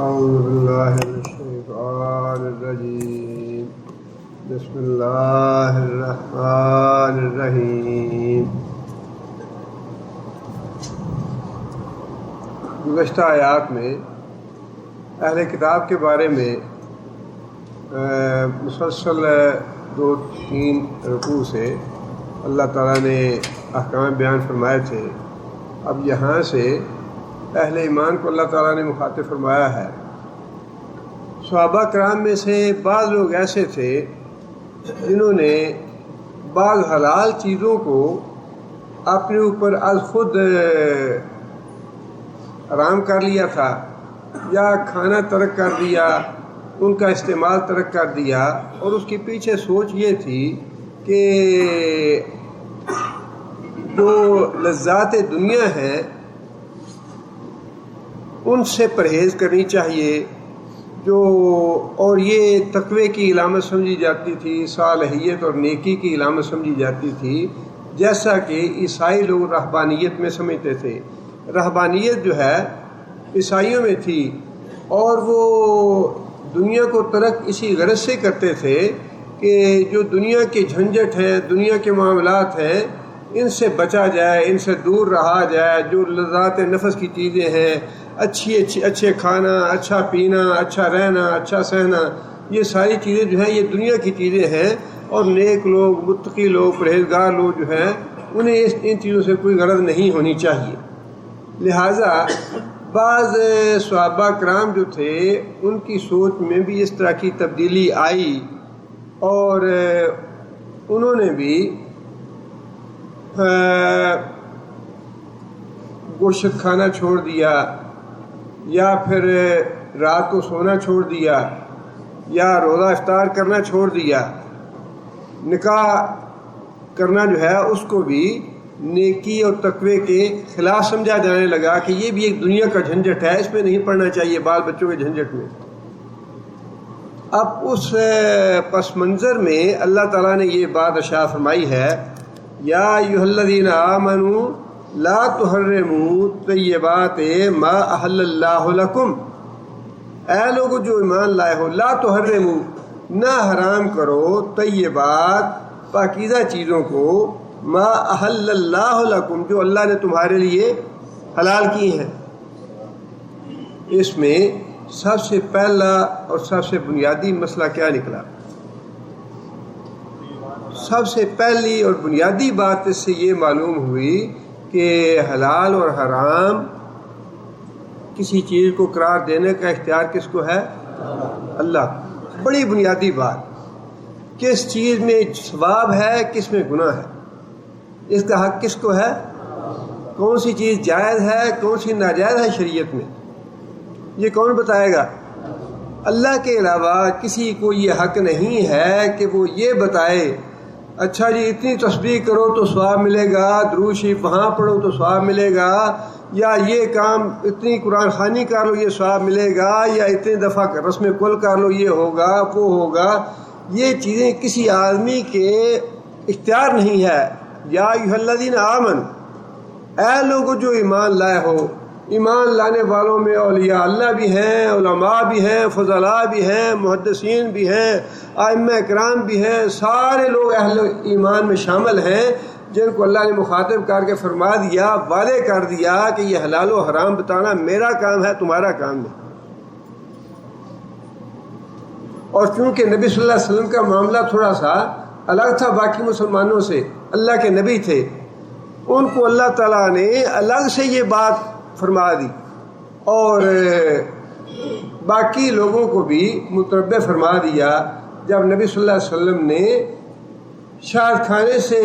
اعوذ باللہ من الشیطان الرجیم بسم اللہ الرحمن الرحیم۔ گزشتہ آیات میں اہل کتاب کے بارے میں مسلسل 2-3 رکوع سے اللہ تعالیٰ نے احکام بیان فرمائے تھے۔ اب یہاں سے اہل ایمان کو اللہ تعالیٰ نے مخاطب فرمایا ہے۔ صحابہ کرام میں سے بعض لوگ ایسے تھے جنہوں نے بعض حلال چیزوں کو اپنے اوپر از خود حرام کر لیا تھا، یا کھانا ترک کر دیا، ان کا استعمال ترک کر دیا، اور اس کے پیچھے سوچ یہ تھی کہ جو لذات دنیا ہیں ان سے پرہیز کرنی چاہیے، اور یہ تقوی کی علامت سمجھی جاتی تھی، صالحیت اور نیکی کی علامت سمجھی جاتی تھی، جیسا کہ عیسائی لوگ رہبانیت میں سمجھتے تھے۔ رہبانیت جو ہے عیسائیوں میں تھی، اور وہ دنیا کو ترک اسی غرض سے کرتے تھے کہ جو دنیا کے جھنجٹ ہیں، دنیا کے معاملات ہیں، ان سے بچا جائے، ان سے دور رہا جائے۔ جو لذات نفس کی چیزیں ہیں، اچھے کھانا، اچھا پینا، اچھا رہنا، اچھا سہنا، یہ ساری چیزیں جو ہیں یہ دنیا کی چیزیں ہیں، اور نیک لوگ، متقی لوگ، پرہیزگار لوگ جو ہیں انہیں ان چیزوں سے کوئی غرض نہیں ہونی چاہیے۔ لہٰذا بعض صحابہ کرام جو تھے ان کی سوچ میں بھی اس طرح کی تبدیلی آئی، اور انہوں نے بھی گوشت کھانا چھوڑ دیا، یا پھر رات کو سونا چھوڑ دیا، یا روزہ افطار کرنا چھوڑ دیا۔ نکاح کرنا جو ہے اس کو بھی نیکی اور تقوی کے خلاف سمجھا جانے لگا کہ یہ بھی ایک دنیا کا جھنجٹ ہے، اس میں نہیں پڑنا چاہیے، بال بچوں کے جھنجٹ میں۔ اب اس پس منظر میں اللہ تعالیٰ نے یہ بات ارشاد فرمائی ہے، یا ایھا الذین آمنوا لا تحرموا طیبات ما احل اللہ لکم، اے لوگو جو ایمان لائے ہو، لا تحرموا، نہ حرام کرو، طیبات، پاکیزہ چیزوں کو، ما احل اللہ لکم، جو اللہ نے تمہارے لیے حلال کی ہیں۔ اس میں سب سے پہلا اور سب سے بنیادی مسئلہ کیا نکلا؟ سب سے پہلی اور بنیادی بات اس سے یہ معلوم ہوئی کہ حلال اور حرام کسی چیز کو قرار دینے کا اختیار کس کو ہے؟ اللہ۔ بڑی بنیادی بات، کس چیز میں ثواب ہے، کس میں گناہ ہے، اس کا حق کس کو ہے؟ کون سی چیز جائز ہے، کون سی ناجائز ہے شریعت میں، یہ کون بتائے گا؟ اللہ کے علاوہ کسی کو یہ حق نہیں ہے کہ وہ یہ بتائے اچھا جی اتنی تسبیح کرو تو ثواب ملے گا، درود شریف وہاں پڑھو تو ثواب ملے گا، یا یہ کام اتنی قرآن خوانی کر لو یہ ثواب ملے گا، یا اتنی دفعہ رسم کل کر لو یہ ہوگا، وہ ہوگا۔ یہ چیزیں کسی آدمی کے اختیار نہیں ہے۔ یا ایھا الذین آمنوا، اے لوگو جو ایمان لائے ہو۔ ایمان لانے والوں میں اولیاء اللہ بھی ہیں، علماء بھی ہیں، فضلاء بھی ہیں، محدثین بھی ہیں، ائمہ کرام بھی ہیں، سارے لوگ اہل ایمان میں شامل ہیں، جن کو اللہ نے مخاطب کر کے فرما دیا، وعدے کر دیا کہ یہ حلال و حرام بتانا میرا کام ہے، تمہارا کام نہیں۔ اور چونکہ نبی صلی اللہ علیہ وسلم کا معاملہ تھوڑا سا الگ تھا باقی مسلمانوں سے، اللہ کے نبی تھے، ان کو اللہ تعالیٰ نے الگ سے یہ بات فرما دی، اور باقی لوگوں کو بھی متنبہ فرما دیا۔ جب نبی صلی اللہ علیہ وسلم نے شہد کھانے سے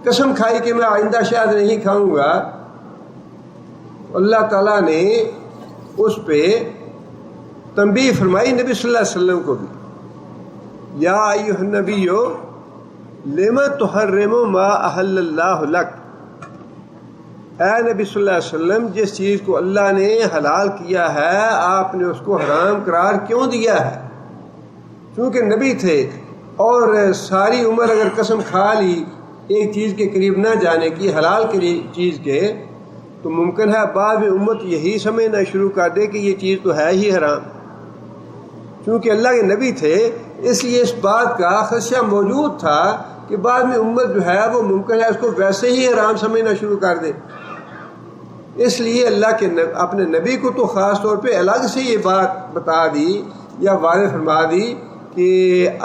قسم کھائی کہ میں آئندہ شہد نہیں کھاؤں گا، اللہ تعالیٰ نے اس پہ تنبیہ فرمائی نبی صلی اللہ علیہ وسلم کو بھی، یا ایھا النبی لم تحرم ما احل اللہ لک، اے نبی صلی اللہ علیہ وسلم جس چیز کو اللہ نے حلال کیا ہے آپ نے اس کو حرام قرار کیوں دیا ہے؟ چونکہ نبی تھے، اور ساری عمر اگر قسم کھا لی ایک چیز کے قریب نہ جانے کی، حلال کی چیز کے، تو ممکن ہے بعد میں امت یہی سمجھنا شروع کر دے کہ یہ چیز تو ہے ہی حرام. چونکہ اللہ کے نبی تھے اس لیے اس بات کا خدشہ موجود تھا کہ بعد میں امت جو ہے وہ ممکن ہے اس کو ویسے ہی حرام سمجھنا شروع کر دے. اس لیے اللہ کے اپنے نبی کو تو خاص طور پہ الگ سے یہ بات بتا دی یا واضح فرما دی کہ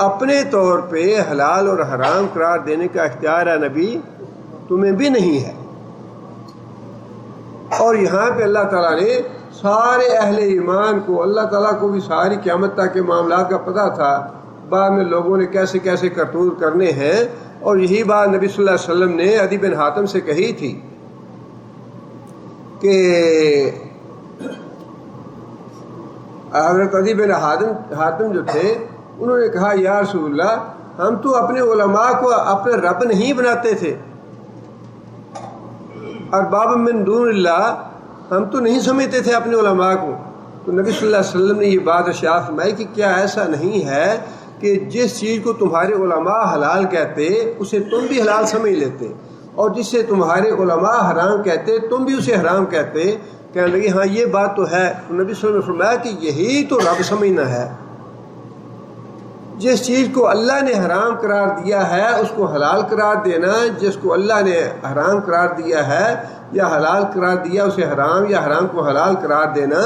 اپنے طور پہ حلال اور حرام قرار دینے کا اختیار ہے نبی تمہیں بھی نہیں ہے. اور یہاں پہ اللہ تعالیٰ نے سارے اہل ایمان کو، اللہ تعالیٰ کو بھی ساری قیامت تک کے معاملات کا پتہ تھا بعد میں لوگوں نے کیسے کیسے کرتوت کرنے ہیں. اور یہی بات نبی صلی اللہ علیہ وسلم نے عدی بن حاتم سے کہی تھی کہ حضرت عدی بن حاتم جو تھے انہوں نے کہا یا رسول اللہ ہم تو اپنے علماء کو اپنے رب نہیں بناتے تھے، ارباب من دون اللہ ہم تو نہیں سمجھتے تھے اپنے علماء کو. تو نبی صلی اللہ علیہ وسلم نے یہ بات ارشاد فرمائی کہ کیا ایسا نہیں ہے کہ جس چیز کو تمہارے علماء حلال کہتے اسے تم بھی حلال سمجھ لیتے، اور جس سے تمہارے علماء حرام کہتے تم بھی اسے حرام کہتے. کہنے لگے ہاں یہ بات تو ہے. تو نبی صلی اللہ علیہ وسلم نے فرمایا کہ یہی تو رب سمجھنا ہے. جس چیز کو اللہ نے حرام قرار دیا ہے اس کو حلال قرار دینا، جس کو اللہ نے حرام قرار دیا ہے یا حلال قرار دیا اسے حرام، یا حرام کو حلال قرار دینا،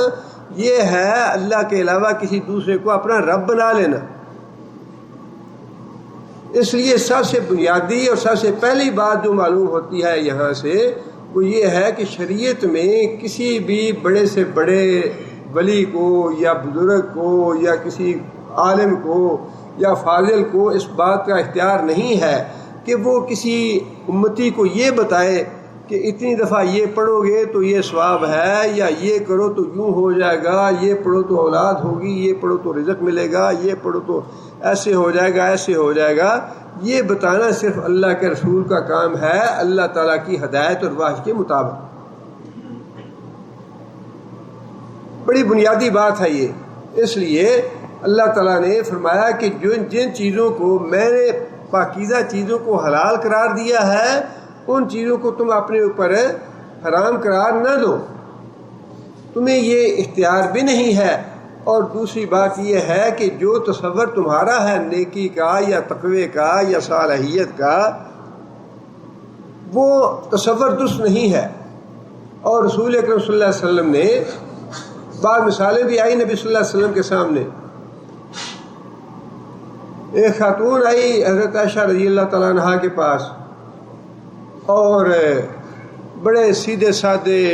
یہ ہے اللہ کے علاوہ کسی دوسرے کو اپنا رب بنا لینا. اس لیے سب سے بنیادی اور سب سے پہلی بات جو معلوم ہوتی ہے یہاں سے وہ یہ ہے کہ شریعت میں کسی بھی بڑے سے بڑے ولی کو یا بزرگ کو یا کسی عالم کو یا فاضل کو اس بات کا اختیار نہیں ہے کہ وہ کسی امتی کو یہ بتائے کہ اتنی دفعہ یہ پڑھو گے تو یہ ثواب ہے، یا یہ کرو تو یوں ہو جائے گا، یہ پڑھو تو اولاد ہوگی، یہ پڑھو تو رزق ملے گا، یہ پڑھو تو ایسے ہو جائے گا، ایسے ہو جائے گا. یہ بتانا صرف اللہ کے رسول کا کام ہے اللہ تعالیٰ کی ہدایت اور وحی کے مطابق. بڑی بنیادی بات ہے یہ. اس لیے اللہ تعالیٰ نے فرمایا کہ جن چیزوں کو میں نے پاکیزہ چیزوں کو حلال قرار دیا ہے ان چیزوں کو تم اپنے اوپر حرام قرار نہ دو، تمہیں یہ اختیار بھی نہیں ہے. اور دوسری بات یہ ہے کہ جو تصور تمہارا ہے نیکی کا یا تقوی کا یا صالحیت کا وہ تصور درست نہیں ہے. اور رسول اکرم صلی اللہ علیہ وسلم نے بعض مثالیں بھی آئی نبی صلی اللہ علیہ وسلم کے سامنے. ایک خاتون آئی حضرت عائشہ رضی اللہ تعالیٰ عنہا کے پاس اور بڑے سیدھے سادے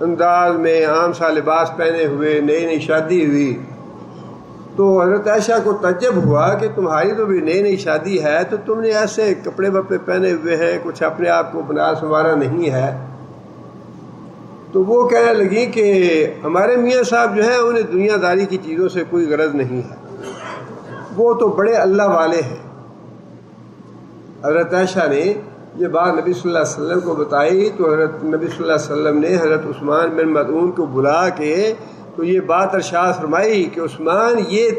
انداز میں عام سا لباس پہنے ہوئے، نئی نئی شادی ہوئی. تو حضرت عائشہ کو تعجب ہوا کہ تمہاری تو بھی نئی نئی شادی ہے تو تم نے ایسے کپڑے وپڑے پہنے ہوئے ہیں، کچھ اپنے آپ کو بنا سنوارا نہیں ہے. تو وہ کہنے لگی کہ ہمارے میاں صاحب جو ہیں انہیں دنیا داری کی چیزوں سے کوئی غرض نہیں ہے، وہ تو بڑے اللہ والے ہیں. حضرت عائشہ نے یہ بات نبی صلی اللہ علیہ وسلم کو بتائی تو حضرت نبی صلی اللہ علیہ وسلم نے حضرت عثمان بن مظعون کو بلا کے تو یہ بات ارشاد فرمائی کہ عثمان یہ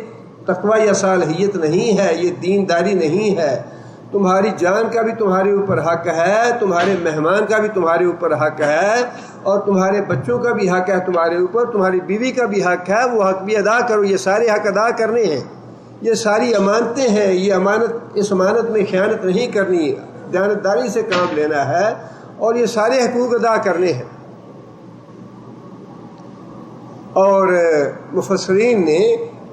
تقوی یا صالحیت نہیں ہے، یہ دینداری نہیں ہے. تمہاری جان کا بھی تمہارے اوپر حق ہے، تمہارے مہمان کا بھی تمہارے اوپر حق ہے، اور تمہارے بچوں کا بھی حق ہے تمہارے اوپر، تمہاری بیوی کا بھی حق ہے، وہ حق بھی ادا کرو. یہ سارے حق ادا کرنے ہیں، یہ ساری امانتیں ہیں، یہ امانت، اس امانت میں خیانت نہیں کرنی، دیانتداری سے کام لینا ہے اور یہ سارے حقوق ادا کرنے ہیں. اور مفسرین نے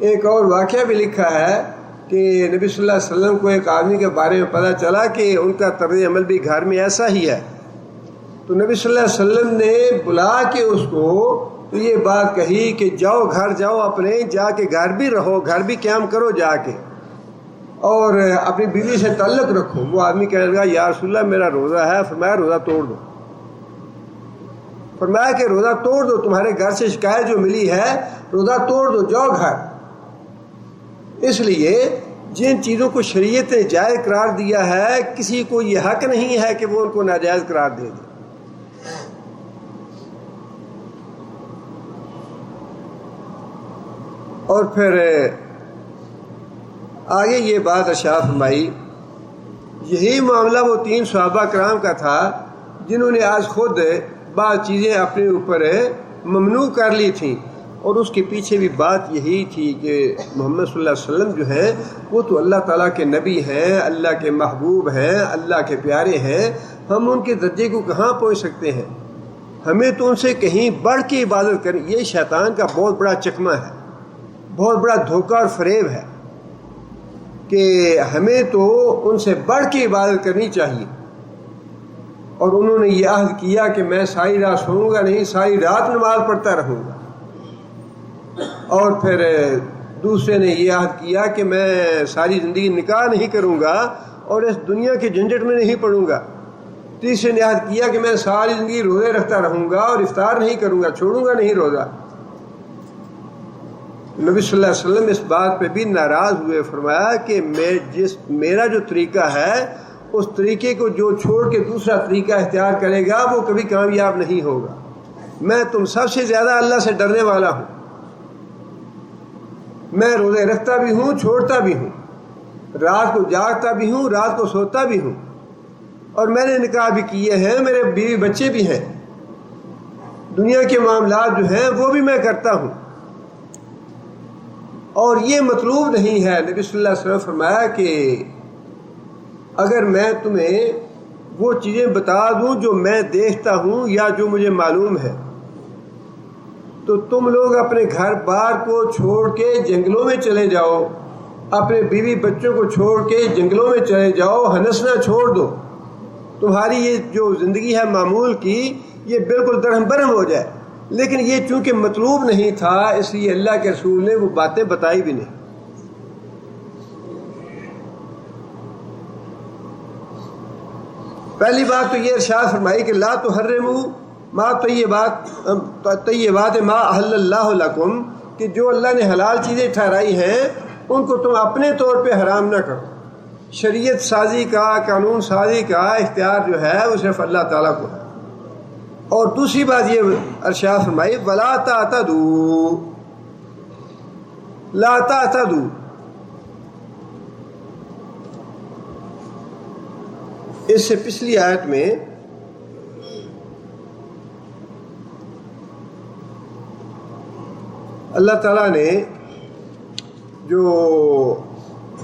ایک اور واقعہ بھی لکھا ہے کہ نبی صلی اللہ علیہ وسلم کو ایک آدمی کے بارے میں پتہ چلا کہ ان کا طرز عمل بھی گھر میں ایسا ہی ہے. تو نبی صلی اللہ علیہ وسلم نے بلا کے اس کو تو یہ بات کہی کہ جاؤ گھر جاؤ، اپنے جا کے گھر بھی رہو، گھر بھی قیام کرو جا کے، اور اپنی بیوی سے تعلق رکھو. وہ آدمی کہنے لگا یا رسول اللہ میرا روزہ ہے. فرمایا روزہ توڑ دو. فرمایا کہ روزہ توڑ دو، تمہارے گھر سے شکایت جو ملی ہے روزہ توڑ دو، جاؤ گھر. اس لیے جن چیزوں کو شریعت نے جائز قرار دیا ہے کسی کو یہ حق نہیں ہے کہ وہ ان کو ناجائز قرار دے دے. اور پھر آگے یہ بات ارشاد فرمائی، یہی معاملہ وہ 3 صحابہ کرام کا تھا جنہوں نے آج خود بعض چیزیں اپنے اوپر ممنوع کر لی تھیں، اور اس کے پیچھے بھی بات یہی تھی کہ محمد صلی اللہ علیہ وسلم جو ہیں وہ تو اللہ تعالیٰ کے نبی ہیں، اللہ کے محبوب ہیں، اللہ کے پیارے ہیں، ہم ان کے درجے کو کہاں پہنچ سکتے ہیں؟ ہمیں تو ان سے کہیں بڑھ کے عبادت کریں۔ یہ شیطان کا بہت بڑا چکمہ ہے، بہت بڑا دھوکہ اور فریب ہے کہ ہمیں تو ان سے بڑھ کے عبادت کرنی چاہیے۔ اور انہوں نے یہ عہد کیا کہ میں ساری رات سوؤں گا نہیں، ساری رات نماز پڑھتا رہوں گا۔ اور پھر دوسرے نے یہ عہد کیا کہ میں ساری زندگی نکاح نہیں کروں گا اور اس دنیا کے جھنجٹ میں نہیں پڑوں گا۔ تیسرے نے عہد کیا کہ میں ساری زندگی روزے رکھتا رہوں گا اور افطار نہیں کروں گا، چھوڑوں گا نہیں روزہ۔ نبی صلی اللہ علیہ وسلم اس بات پہ بھی ناراض ہوئے، فرمایا کہ میرا جو طریقہ ہے اس طریقے کو جو چھوڑ کے دوسرا طریقہ اختیار کرے گا وہ کبھی کامیاب نہیں ہوگا۔ میں تم سب سے زیادہ اللہ سے ڈرنے والا ہوں، میں روزے رکھتا بھی ہوں، چھوڑتا بھی ہوں، رات کو جاگتا بھی ہوں، رات کو سوتا بھی ہوں، اور میں نے نکاح بھی کیے ہیں، میرے بیوی بچے بھی ہیں، دنیا کے معاملات جو ہیں وہ بھی میں کرتا ہوں، اور یہ مطلوب نہیں ہے۔ نبی صلی اللہ علیہ وسلم فرمایا کہ اگر میں تمہیں وہ چیزیں بتا دوں جو میں دیکھتا ہوں یا جو مجھے معلوم ہے تو تم لوگ اپنے گھر بار کو چھوڑ کے جنگلوں میں چلے جاؤ، اپنے بیوی بچوں کو چھوڑ کے جنگلوں میں چلے جاؤ، ہنسنا چھوڑ دو، تمہاری یہ جو زندگی ہے معمول کی یہ بالکل درہم برہم ہو جائے۔ لیکن یہ چونکہ مطلوب نہیں تھا اس لیے اللہ کے رسول نے وہ باتیں بتائی بھی نہیں۔ پہلی بات تو یہ ارشاد فرمائی کہ لا تحرموا ما طیبات ما احل اللہ لکم، کہ جو اللہ نے حلال چیزیں ٹھہرائی ہیں ان کو تم اپنے طور پہ حرام نہ کرو۔ شریعت سازی کا، قانون سازی کا اختیار جو ہے وہ صرف اللہ تعالیٰ کو ہے۔ اور دوسری بات یہ ارشاد فرمائی ولا تعتدوا، لا تعتدوا، اس سے پچھلی آیت میں اللہ تعالیٰ نے جو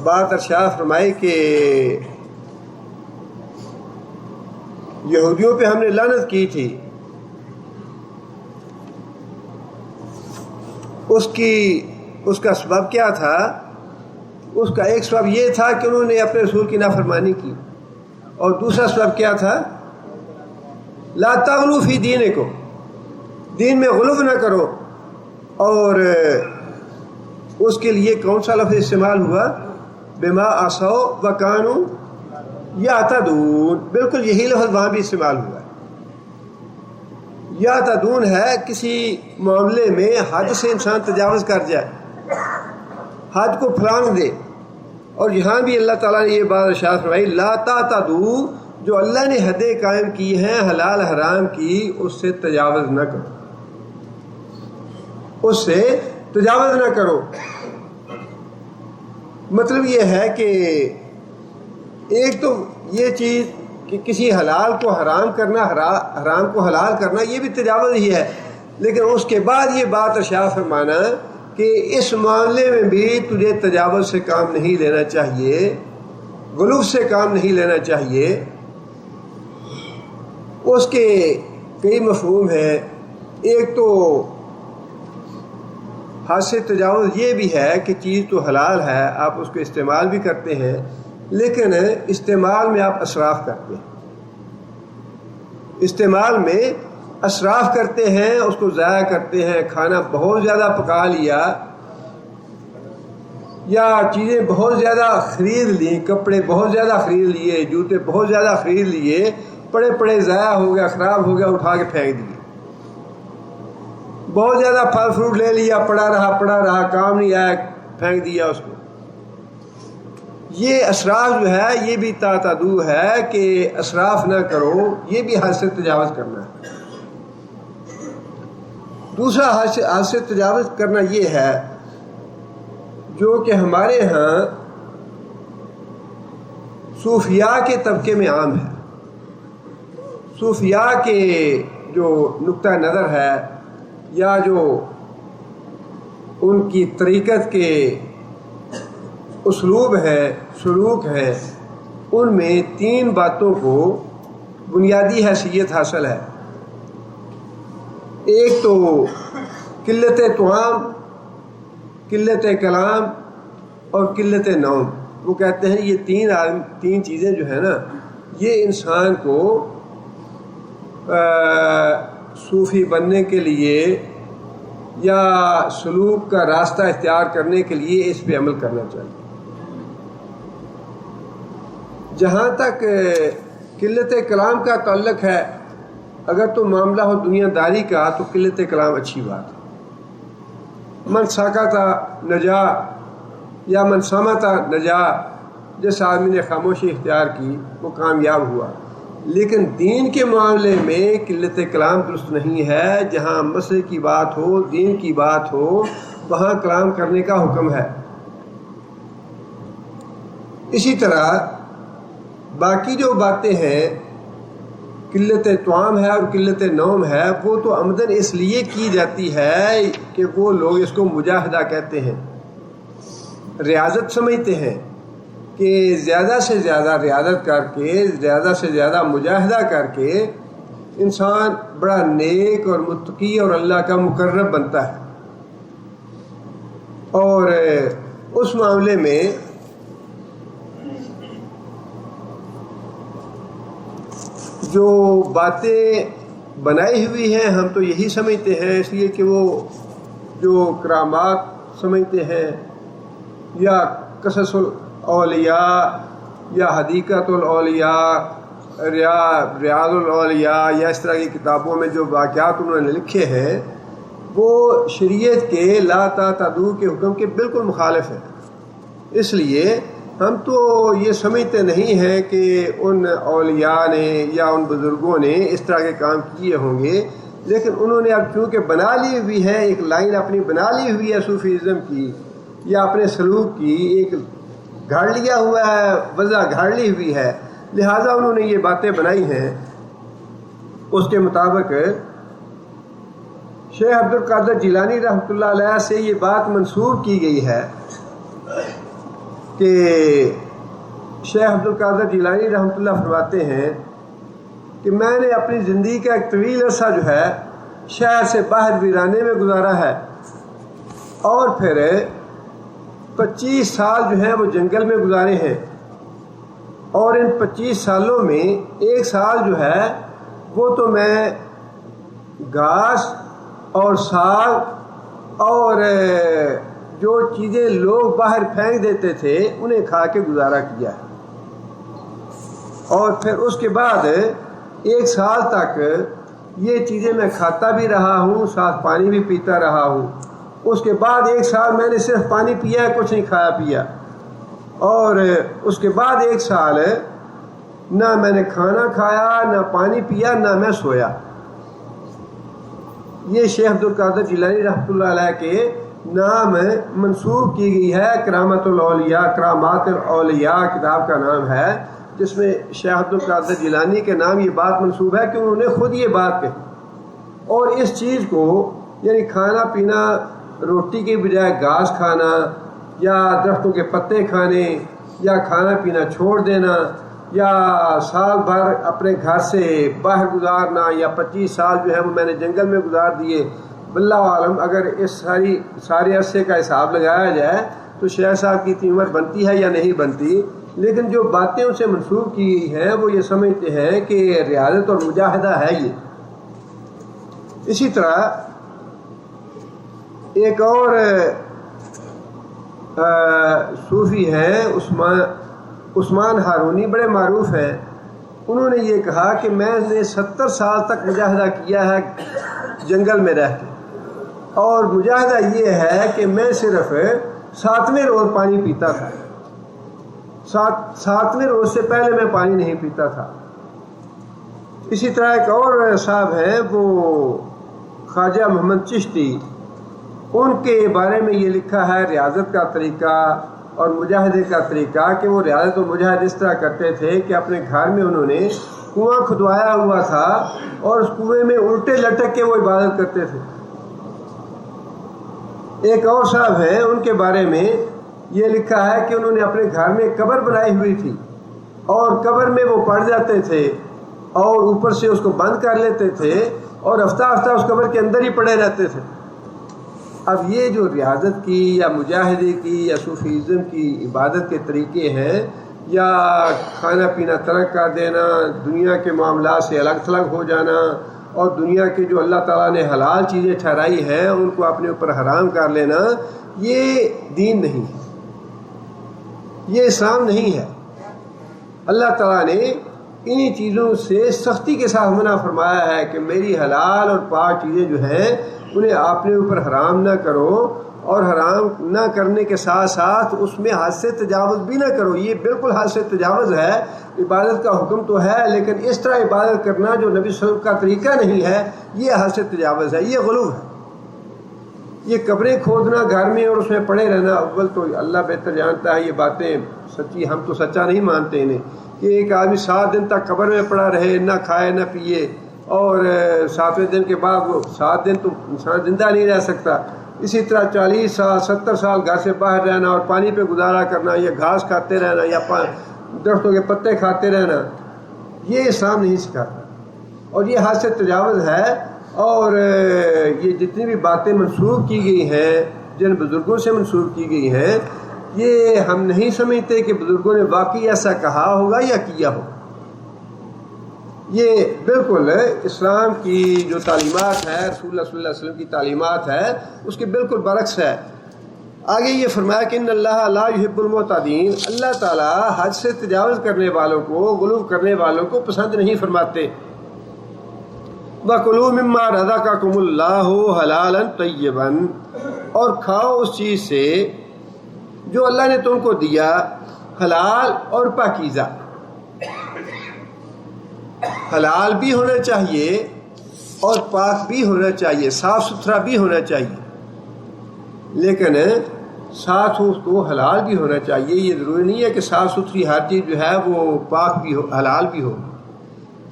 بات ارشاد فرمائی کہ یہودیوں پہ ہم نے لعنت کی تھی، اس کا سبب کیا تھا؟ اس کا ایک سبب یہ تھا کہ انہوں نے اپنے رسول کی نافرمانی کی، اور دوسرا سبب کیا تھا؟ لا تغلو فی دینکم، دین میں غلو نہ کرو۔ اور اس کے لیے کون سا لفظ استعمال ہوا؟ بما عصوا وکانوا یعتدون، بالکل یہی لفظ وہاں بھی استعمال ہوا ہے۔ یعتدون ہے کسی معاملے میں حد سے انسان تجاوز کر جائے، حد کو پھلانگ دے، اور یہاں بھی اللہ تعالیٰ نے یہ بات ارشاد فرمائی لا تعتدوا، جو اللہ نے حدیں قائم کی ہیں حلال حرام کی اس سے تجاوز نہ کرو، اس سے تجاوز نہ کرو۔ مطلب یہ ہے کہ ایک تو یہ چیز کہ کسی حلال کو حرام کرنا، حرام کو حلال کرنا، یہ بھی تجاوز ہی ہے، لیکن اس کے بعد یہ بات ارشاد فرمانا کہ اس معاملے میں بھی تجھے تجاوز سے کام نہیں لینا چاہیے، غلو سے کام نہیں لینا چاہیے۔ اس کے کئی مفہوم ہیں۔ ایک تو حد سے تجاوز یہ بھی ہے کہ چیز تو حلال ہے، آپ اس کو استعمال بھی کرتے ہیں، لیکن استعمال میں آپ اسراف کرتے ہیں، استعمال میں اسراف کرتے ہیں، اس کو ضائع کرتے ہیں، کھانا بہت زیادہ پکا لیا یا چیزیں بہت زیادہ خرید لیں، کپڑے بہت زیادہ خرید لیے، جوتے بہت زیادہ خرید لیے، پڑے پڑے ضائع ہو گیا، خراب ہو گیا، اٹھا کے پھینک دیے۔ بہت زیادہ پھل فروٹ لے لیا، پڑا رہا، کام نہیں آیا، پھینک دیا اس کو۔ یہ اسراف جو ہے یہ بھی تعتدوا ہے کہ اسراف نہ کرو، یہ بھی حد سے تجاوز کرنا ہے۔ دوسرا حد سے تجاوز کرنا یہ ہے جو کہ ہمارے ہاں صوفیاء کے طبقے میں عام ہے۔ صوفیاء کے جو نقطہ نظر ہے یا جو ان کی طریقت کے اسلوب ہے، سلوک ہے، ان میں 3 باتوں کو بنیادی حیثیت حاصل ہے۔ ایک تو قلت طعام، قلت کلام اور قلت نوم۔ وہ کہتے ہیں یہ 3 چیزیں جو ہیں نا، یہ انسان کو صوفی بننے کے لیے یا سلوک کا راستہ اختیار کرنے کے لیے اس پہ عمل کرنا چاہیے۔ جہاں تک قلت کلام کا تعلق ہے، اگر تو معاملہ ہو دنیا داری کا تو قلت کلام اچھی بات ہے۔ من ساکتا نجا یا من سمتا نجا، جس آدمی نے خاموشی اختیار کی وہ کامیاب ہوا۔ لیکن دین کے معاملے میں قلت کلام درست نہیں ہے۔ جہاں مسئلے کی بات ہو، دین کی بات ہو، وہاں کلام کرنے کا حکم ہے۔ اسی طرح باقی جو باتیں ہیں، قلت طعام ہے اور قلت نوم ہے، وہ تو عمدن اس لیے کی جاتی ہے کہ وہ لوگ اس کو مجاہدہ کہتے ہیں، ریاضت سمجھتے ہیں کہ زیادہ سے زیادہ ریاضت کر کے، زیادہ سے زیادہ مجاہدہ کر کے انسان بڑا نیک اور متقی اور اللہ کا مقرب بنتا ہے۔ اور اس معاملے میں جو باتیں بنائی ہوئی ہیں، ہم تو یہی سمجھتے ہیں، اس لیے کہ وہ جو کرامات سمجھتے ہیں یا قصص الاولیاء یا حدیقت الاولیاء، ریاض الاولیاء یا اس طرح کی کتابوں میں جو واقعات انہوں نے لکھے ہیں، وہ شریعت کے لا تعتدوا کے حکم کے بالکل مخالف ہیں۔ اس لیے ہم تو یہ سمجھتے نہیں ہیں کہ ان اولیاء نے یا ان بزرگوں نے اس طرح کے کام کیے ہوں گے، لیکن انہوں نے اب چونکہ بنا لی ہوئی ہے، ایک لائن اپنی بنا لی ہوئی ہے صوفیزم کی یا اپنے سلوک کی، ایک گھڑ لیا ہوا ہے، وضع گھڑ لی ہوئی ہے، لہٰذا انہوں نے یہ باتیں بنائی ہیں۔ اس کے مطابق شیخ عبد القادر جیلانی رحمۃ اللہ علیہ سے یہ بات منسوب کی گئی ہے کہ شیخ عبد القادر جیلانی رحمۃ اللہ فرماتے ہیں کہ میں نے اپنی زندگی کا ایک طویل عرصہ جو ہے شہر سے باہر ویرانے میں گزارا ہے، اور پھر 25 سال جو ہیں وہ جنگل میں گزارے ہیں، اور ان 25 سالوں میں 1 سال جو ہے وہ تو میں گھاس اور ساگ اور جو چیزیں لوگ باہر پھینک دیتے تھے انہیں کھا کے گزارا کیا ہے، اور پھر اس کے بعد 1 سال تک یہ چیزیں میں کھاتا بھی رہا ہوں، ساتھ پانی بھی پیتا رہا ہوں۔ اس کے بعد 1 سال میں نے صرف پانی پیا ہے، کچھ نہیں کھایا پیا، اور اس کے بعد 1 سال نہ میں نے کھانا کھایا، نہ پانی پیا، نہ میں سویا۔ یہ شیخ عبد القادر جیلانی رحمۃ اللہ علیہ کے نام منسوب کی گئی ہے، کرامت الاولیاء، کرامات الاولیاء کتاب کا نام ہے، جس میں شیخ عبد القادر جیلانی کے نام یہ بات منسوب ہے کہ انہوں نے خود یہ بات کہی، اور اس چیز کو یعنی کھانا پینا، روٹی کے بجائے گھاس کھانا یا درختوں کے پتے کھانے یا کھانا پینا چھوڑ دینا یا سال بھر اپنے گھر سے باہر گزارنا یا 25 سال جو ہے وہ میں نے جنگل میں گزار دیے، واللہ عالم اگر اس سارے عرصے کا حساب لگایا جائے تو شیخ صاحب کی اتنی عمر بنتی ہے یا نہیں بنتی، لیکن جو باتیں ان سے منسوب کی گئی ہیں وہ یہ سمجھتے ہیں کہ ریاضت اور مجاہدہ ہے یہ۔ اسی طرح ایک اور صوفی ہیں عثمان ہارونی، بڑے معروف ہیں، انہوں نے یہ کہا کہ میں نے 70 سال تک مجاہدہ کیا ہے جنگل میں رہ کے، اور مجاہدہ یہ ہے کہ میں صرف 7ویں روز پانی پیتا تھا، 7ویں روز سے پہلے میں پانی نہیں پیتا تھا۔ اسی طرح ایک اور صاحب ہیں وہ خواجہ محمد چشتی، ان کے بارے میں یہ لکھا ہے ریاضت کا طریقہ اور مجاہدے کا طریقہ کہ وہ ریاضت و مجاہد اس طرح کرتے تھے کہ اپنے گھر میں انہوں نے کنواں کھدوایا ہوا تھا اور اس کنویں میں الٹے لٹک کے وہ عبادت کرتے تھے۔ ایک اور صاحب ہیں، ان کے بارے میں یہ لکھا ہے کہ انہوں نے اپنے گھر میں قبر بنائی ہوئی تھی اور قبر میں وہ پڑ جاتے تھے اور اوپر سے اس کو بند کر لیتے تھے اور ہفتہ ہفتہ اس قبر کے اندر ہی پڑے رہتے تھے۔ اب یہ جو ریاضت کی یا مجاہدے کی یا صوفیزم کی عبادت کے طریقے ہیں، یا کھانا پینا ترک کر دینا، دنیا کے معاملات سے الگ تھلگ ہو جانا، اور دنیا کے جو اللہ تعالیٰ نے حلال چیزیں ٹھہرائی ہیں ان کو اپنے اوپر حرام کر لینا، یہ دین نہیں ہے، یہ اسلام نہیں ہے۔ اللہ تعالیٰ نے انہی چیزوں سے سختی کے ساتھ منع فرمایا ہے کہ میری حلال اور پاک چیزیں جو ہیں انہیں اپنے اوپر حرام نہ کرو، اور حرام نہ کرنے کے ساتھ ساتھ اس میں حد سے تجاوز بھی نہ کرو۔ یہ بالکل حد سے تجاوز ہے۔ عبادت کا حکم تو ہے لیکن اس طرح عبادت کرنا جو نبی صلی اللہ علیہ وسلم کا طریقہ نہیں ہے، یہ حد سے تجاوز ہے، یہ غلو ہے۔ یہ قبریں کھودنا گھر میں اور اس میں پڑے رہنا، اول تو اللہ بہتر جانتا ہے یہ باتیں سچی، ہم تو سچا نہیں مانتے انہیں، کہ ایک آدمی 7 دن تک قبر میں پڑا رہے، نہ کھائے نہ پیے، اور 7ویں دن کے بعد وہ 7 دن تو انسان زندہ نہیں رہ سکتا۔ اسی طرح 40 سال 70 سال گھر سے باہر رہنا اور پانی پہ گزارا کرنا، یا گھاس کھاتے رہنا یا درختوں کے پتے کھاتے رہنا، یہ اسلام نہیں سکھاتا، اور یہ حد سے تجاوز ہے۔ اور یہ جتنی بھی باتیں منسوخ کی گئی ہیں، جن بزرگوں سے منسوخ کی گئی ہیں، یہ ہم نہیں سمجھتے کہ بزرگوں نے واقعی ایسا کہا ہوگا یا کیا ہوگا۔ یہ بالکل اسلام کی جو تعلیمات ہے، رسول اللہ صلی اللہ علیہ وسلم کی تعلیمات ہے، اس کے بالکل برعکس ہے۔ آگے یہ فرمایا کہ ان اللہ لا یحب المعتدین، اللہ تعالیٰ حد سے تجاوز کرنے والوں کو، غلو کرنے والوں کو پسند نہیں فرماتے۔ وَكُلُوا مِمَّا رَزَقَكُمُ اللَّهُ حَلَالًا طَيِّبًا، اور کھاؤ اس چیز سے جو اللہ نے تم کو دیا، حلال اور پاکیزہ۔ حلال بھی ہونا چاہیے اور پاک بھی ہونا چاہیے، صاف ستھرا بھی ہونا چاہیے، لیکن ساتھ اس کو حلال بھی ہونا چاہیے۔ یہ ضروری نہیں ہے کہ صاف ستھری ہر چیز جو ہے وہ پاک بھی ہو، حلال بھی ہو۔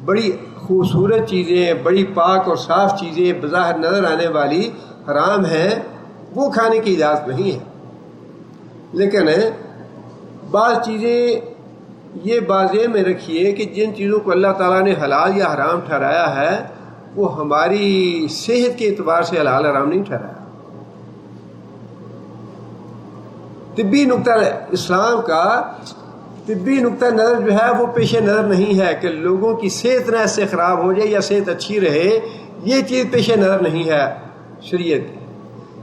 بڑی خوبصورت چیزیں، بڑی پاک اور صاف چیزیں بظاہر نظر آنے والی حرام ہیں، وہ کھانے کی اجازت نہیں ہے، لیکن بعض چیزیں یہ واضح میں رکھیے کہ جن چیزوں کو اللہ تعالیٰ نے حلال یا حرام ٹھہرایا ہے وہ ہماری صحت کے اعتبار سے حلال حرام نہیں ٹھہرایا۔ طبی نقطہ اسلام کا طبی نقطہ نظر جو ہے وہ پیش نظر نہیں ہے کہ لوگوں کی صحت نہ ایسے خراب ہو جائے یا صحت اچھی رہے، یہ چیز پیش نظر نہیں ہے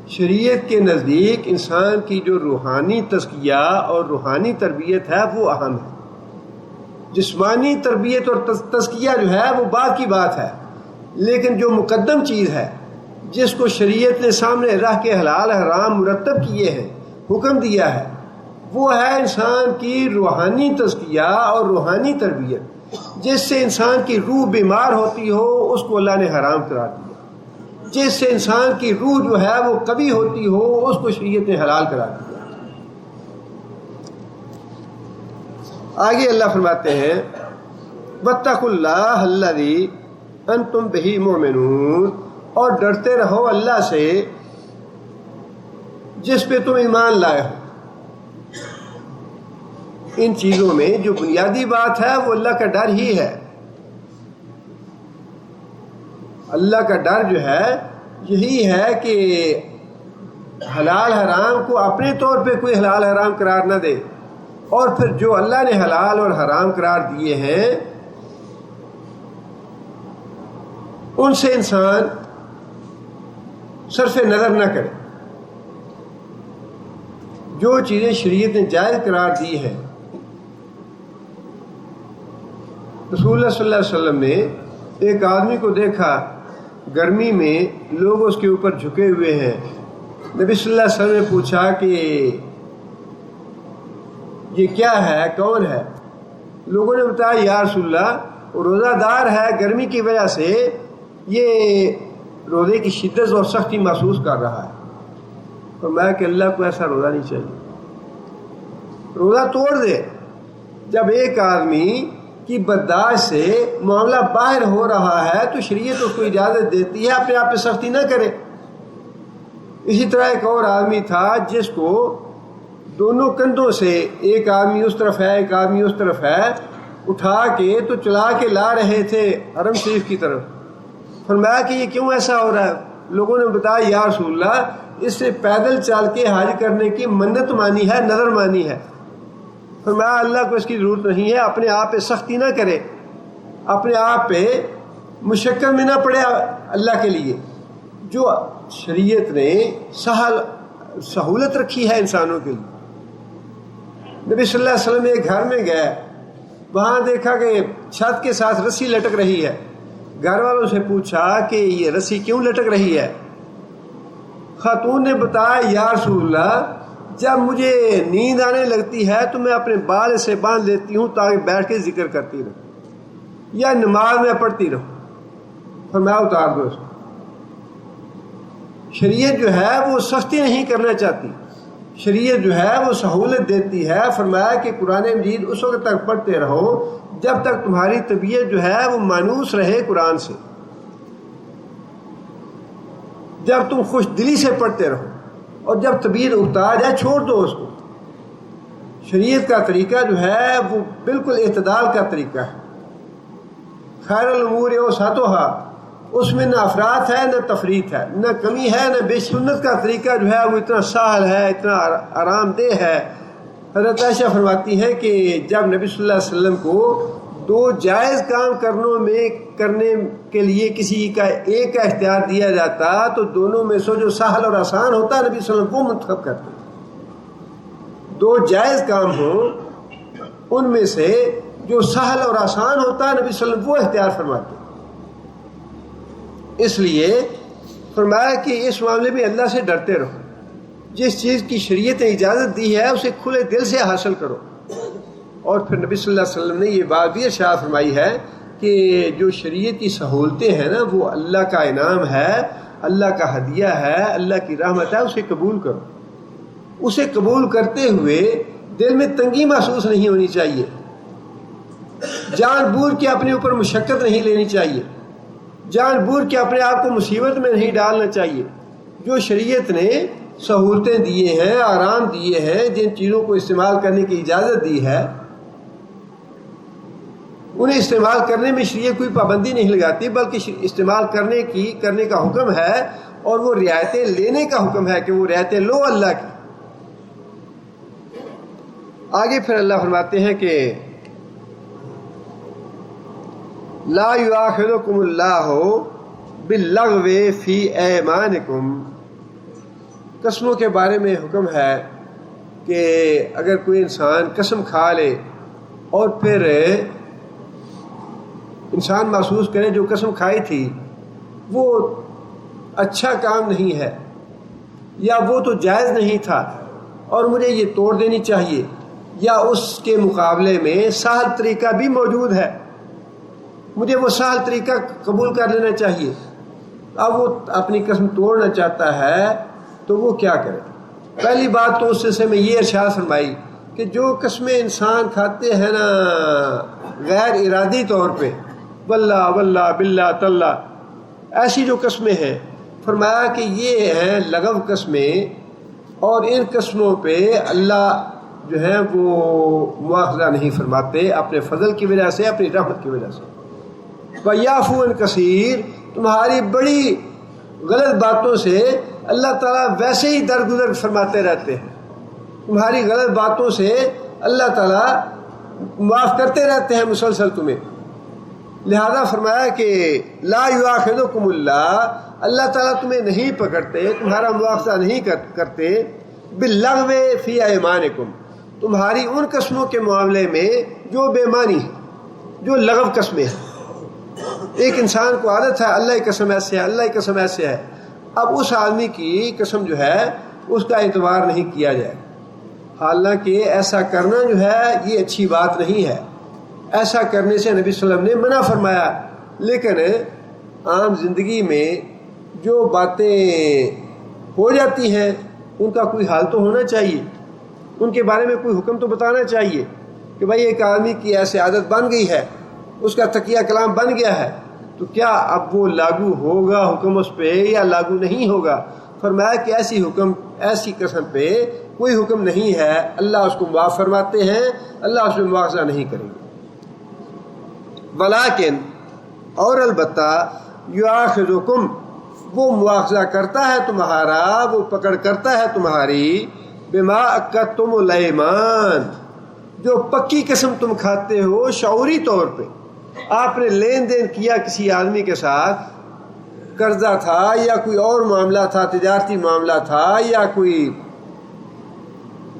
شریعت کے نزدیک انسان کی جو روحانی تزکیہ اور روحانی تربیت ہے وہ اہم ہے۔ جسمانی تربیت اور تزکیہ جو ہے وہ بعد کی بات ہے، لیکن جو مقدم چیز ہے جس کو شریعت نے سامنے رکھ کے حلال حرام مرتب کیے ہیں، حکم دیا ہے، وہ ہے انسان کی روحانی تزکیہ اور روحانی تربیت۔ جس سے انسان کی روح بیمار ہوتی ہو اس کو اللہ نے حرام قرار دیا، جس سے انسان کی روح جو ہے وہ قوی ہوتی ہو اس کو شریعت نے حلال قرار دیا۔ آگے اللہ فرماتے ہیں وَاتَّقُوا اللَّهَ الَّذِي أَنْتُمْ بِهِ مُؤْمِنُونَ، اور ڈرتے رہو اللہ سے جس پہ تم ایمان لائے ہو۔ ان چیزوں میں جو بنیادی بات ہے وہ اللہ کا ڈر ہی ہے۔ اللہ کا ڈر جو ہے یہی ہے کہ حلال حرام کو اپنے طور پہ کوئی حلال حرام قرار نہ دے، اور پھر جو اللہ نے حلال اور حرام قرار دیے ہیں ان سے انسان صرف نظر نہ کرے۔ جو چیزیں شریعت نے جائز قرار دی ہیں، رسول اللہ صلی اللہ علیہ وسلم نے ایک آدمی کو دیکھا گرمی میں، لوگ اس کے اوپر جھکے ہوئے ہیں۔ نبی صلی اللہ علیہ وسلم نے پوچھا کہ یہ کیا ہے، کون ہے؟ لوگوں نے بتایا یا رسول اللہ روزہ دار ہے، گرمی کی وجہ سے یہ روزے کی شدت اور سختی محسوس کر رہا ہے۔ فرمایا کہ اللہ کو ایسا روزہ نہیں چاہیے، روزہ توڑ دے۔ جب ایک آدمی کی برداشت سے معاملہ باہر ہو رہا ہے تو شریعت اس کو اجازت دیتی ہے اپنے آپ پہ سختی نہ کرے۔ اسی طرح ایک اور آدمی تھا جس کو دونوں کندھوں سے، ایک آدمی اس طرف ہے ایک آدمی اس طرف ہے، اٹھا کے تو چلا کے لا رہے تھے حرم شریف کی طرف۔ فرمایا کہ یہ کیوں ایسا ہو رہا ہے؟ لوگوں نے بتایا یا رسول اللہ اس سے پیدل چل کے حج کرنے کی منت مانی ہے، نظر مانی ہے۔ فرمایا اللہ کو اس کی ضرورت نہیں ہے، اپنے آپ پہ سختی نہ کرے، اپنے آپ پہ مشقت میں نہ پڑے اللہ کے لیے۔ جو شریعت نے سہولت رکھی ہے انسانوں کے لیے۔ نبی صلی اللہ علیہ وسلم ایک گھر میں گئے، وہاں دیکھا کہ چھت کے ساتھ رسی لٹک رہی ہے۔ گھر والوں سے پوچھا کہ یہ رسی کیوں لٹک رہی ہے؟ خاتون نے بتایا یا رسول اللہ جب مجھے نیند آنے لگتی ہے تو میں اپنے بال سے باندھ لیتی ہوں تاکہ بیٹھ کے ذکر کرتی رہوں یا نماز میں پڑھتی رہوں۔ فرمایا اتار دو اس کو۔ شریعت جو ہے وہ سختی نہیں کرنا چاہتی، شریعت جو ہے وہ سہولت دیتی ہے۔ فرمایا کہ قرآن مجید اس وقت تک پڑھتے رہو جب تک تمہاری طبیعت جو ہے وہ مانوس رہے قرآن سے، جب تم خوش دلی سے پڑھتے رہو، اور جب طبیعت اکتا جائے چھوڑ دو اس کو۔ شریعت کا طریقہ جو ہے وہ بالکل اعتدال کا طریقہ ہے۔ خیر الامور اوسطھا، اس میں نہ افراط ہے نہ تفریط ہے، نہ کمی ہے نہ بیش۔ سنت کا طریقہ جو ہے وہ اتنا سہل ہے، اتنا آرام دہ ہے۔ حضرت عائشہ فرماتی ہے کہ جب نبی صلی اللہ علیہ وسلم کو دو جائز کام کرنے کے لیے کسی کا ایک کا اختیار دیا جاتا تو دونوں میں سے جو سہل اور آسان ہوتا نبی صلی اللہ علیہ وسلم وہ منتخب کرتے۔ دو جائز کام ہوں ان میں سے جو سہل اور آسان ہوتا نبی صلی اللہ علیہ وسلم وہ اختیار فرماتے۔ اس لیے فرمایا کہ اس معاملے میں اللہ سے ڈرتے رہو، جس چیز کی شریعت نے اجازت دی ہے اسے کھلے دل سے حاصل کرو۔ اور پھر نبی صلی اللہ علیہ وسلم نے یہ بات بھی ارشاد فرمائی ہے کہ جو شریعت کی سہولتیں ہیں نا وہ اللہ کا انعام ہے، اللہ کا ہدیہ ہے، اللہ کی رحمت ہے، اسے قبول کرو۔ اسے قبول کرتے ہوئے دل میں تنگی محسوس نہیں ہونی چاہیے، جان بوجھ کے اپنے اوپر مشقت نہیں لینی چاہیے، جان بوجھ کے اپنے آپ کو مصیبت میں نہیں ڈالنا چاہیے۔ جو شریعت نے سہولتیں دیے ہیں، آرام دیے ہیں، جن چیزوں کو استعمال کرنے کی اجازت دی ہے انہیں استعمال کرنے میں شریعت کوئی پابندی نہیں لگاتی، بلکہ استعمال کرنے کا حکم ہے، اور وہ رعایتیں لینے کا حکم ہے کہ وہ رعایتیں لو اللہ کی۔ آگے پھر اللہ فرماتے ہیں کہ لا یؤاخذکم اللہ باللغو فی ایمانکم، قسموں کے بارے میں حکم ہے کہ اگر کوئی انسان قسم کھا لے اور پھر انسان محسوس کرے جو قسم کھائی تھی وہ اچھا کام نہیں ہے یا وہ تو جائز نہیں تھا اور مجھے یہ توڑ دینی چاہیے، یا اس کے مقابلے میں سہل طریقہ بھی موجود ہے، مجھے وہ سہل طریقہ قبول کر لینا چاہیے، اب وہ اپنی قسم توڑنا چاہتا ہے تو وہ کیا کرے؟ پہلی بات تو اس سلسلے میں یہ ارشاد فرمائی کہ جو قسمیں انسان کھاتے ہیں نا غیر ارادی طور پہ، واللہ واللہ باللہ تاللہ، ایسی جو قسمیں ہیں، فرمایا کہ یہ ہیں لغو قسمیں، اور ان قسموں پہ اللہ جو ہے وہ مواخذہ نہیں فرماتے اپنے فضل کی وجہ سے، اپنی رحمت کی وجہ سے۔ وَيَعْفُو عَنْ كَثِيرٍ، تمہاری بڑی غلط باتوں سے اللہ تعالیٰ ویسے ہی درگزر فرماتے رہتے ہیں، تمہاری غلط باتوں سے اللہ تعالیٰ معاف کرتے رہتے ہیں مسلسل تمہیں۔ لہذا فرمایا کہ لا یؤاخذکم اللہ تعالیٰ تمہیں نہیں پکڑتے، تمہارا مواخذہ نہیں کرتے باللغو فی ایمانکم، تمہاری ان قسموں کے معاملے میں جو بے معنی ہیں، جو لغو قسمیں ہیں۔ ایک انسان کو عادت ہے اللہ کی قسم ایسے ہے، اللہ کی قسم ایسے ہے، اب اس آدمی کی قسم جو ہے اس کا اعتبار نہیں کیا جائے، حالانکہ ایسا کرنا جو ہے یہ اچھی بات نہیں ہے، ایسا کرنے سے نبی صلی اللہ علیہ وسلم نے منع فرمایا۔ لیکن عام زندگی میں جو باتیں ہو جاتی ہیں ان کا کوئی حال تو ہونا چاہیے، ان کے بارے میں کوئی حکم تو بتانا چاہیے۔ کہ بھائی ایک آدمی کی ایسی عادت بن گئی ہے، اس کا تکیہ کلام بن گیا ہے، تو کیا اب وہ لاگو ہوگا حکم اس پہ یا لاگو نہیں ہوگا؟ فرمایا کہ ایسی قسم پہ کوئی حکم نہیں ہے، اللہ اس کو معاف فرماتے ہیں، اللہ اس میں مواخذہ نہیں کریں گے۔ ولیکن اور البتہ یؤاخذکم، وہ مواخذہ کرتا ہے تمہارا، وہ پکڑ کرتا ہے تمہاری، بما عقدتم الایمان، جو پکی قسم تم کھاتے ہو شعوری طور پہ۔ آپ نے لین دین کیا کسی آدمی کے ساتھ، قرضہ تھا یا کوئی اور معاملہ تھا، تجارتی معاملہ تھا یا کوئی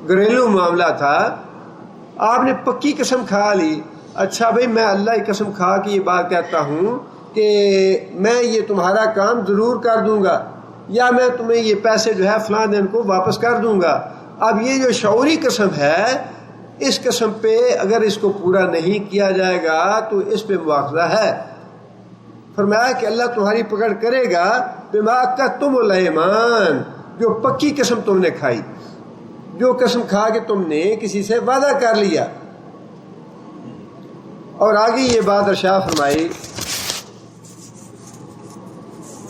گھریلو معاملہ تھا، آپ نے پکی قسم کھا لی، اچھا بھائی میں اللہ کی قسم کھا کے یہ بات کہتا ہوں کہ میں یہ تمہارا کام ضرور کر دوں گا، یا میں تمہیں یہ پیسے جو ہے فلاں دن کو واپس کر دوں گا۔ اب یہ جو شعوری قسم ہے، اس قسم پہ اگر اس کو پورا نہیں کیا جائے گا تو اس پہ مواخذہ ہے۔ فرمایا کہ اللہ تمہاری پکڑ کرے گا بما عقدتم الایمان، جو پکی قسم تم نے کھائی، جو قسم کھا کے تم نے کسی سے وعدہ کر لیا۔ اور آگے یہ بات ارشاد فرمائی،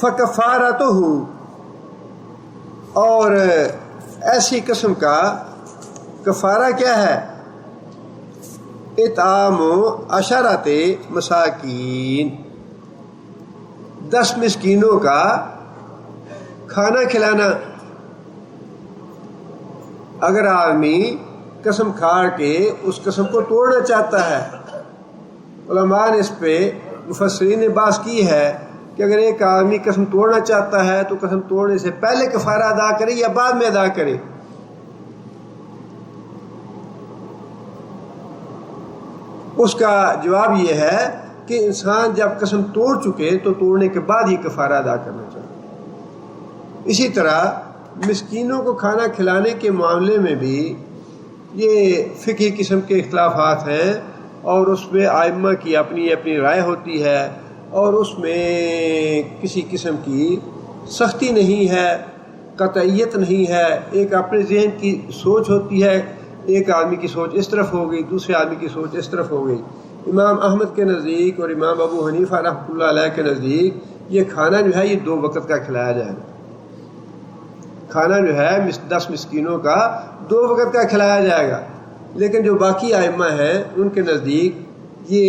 فکفارتہ، اور ایسی قسم کا کفارہ کیا ہے؟ اطعام 10 مساکین، 10 مسکینوں کا کھانا کھلانا۔ اگر آدمی قسم کھا کے اس قسم کو توڑنا چاہتا ہے، علماء نے اس پہ مفسرین نے بحث کی ہے کہ اگر ایک آدمی قسم توڑنا چاہتا ہے تو قسم توڑنے سے پہلے کفارہ ادا کرے یا بعد میں ادا کرے؟ اس کا جواب یہ ہے کہ انسان جب قسم توڑ چکے تو توڑنے کے بعد ہی کفارہ ادا کرنا چاہیے۔ اسی طرح مسکینوں کو کھانا کھلانے کے معاملے میں بھی یہ فقہی قسم کے اختلافات ہیں، اور اس میں ائمہ کی اپنی اپنی رائے ہوتی ہے، اور اس میں کسی قسم کی سختی نہیں ہے، قطعیت نہیں ہے۔ ایک اپنے ذہن کی سوچ ہوتی ہے، ایک آدمی کی سوچ اس طرف ہو گئی، دوسرے آدمی کی سوچ اس طرف ہو گئی۔ امام احمد کے نزدیک اور امام ابو حنیفہ رحمۃ اللہ علیہ کے نزدیک یہ کھانا جو ہے یہ 2 وقت کا کھلایا جائے گا۔ کھانا جو ہے 10 مسکینوں کا 2 وقت کا کھلایا جائے گا، لیکن جو باقی ائمہ ہیں ان کے نزدیک یہ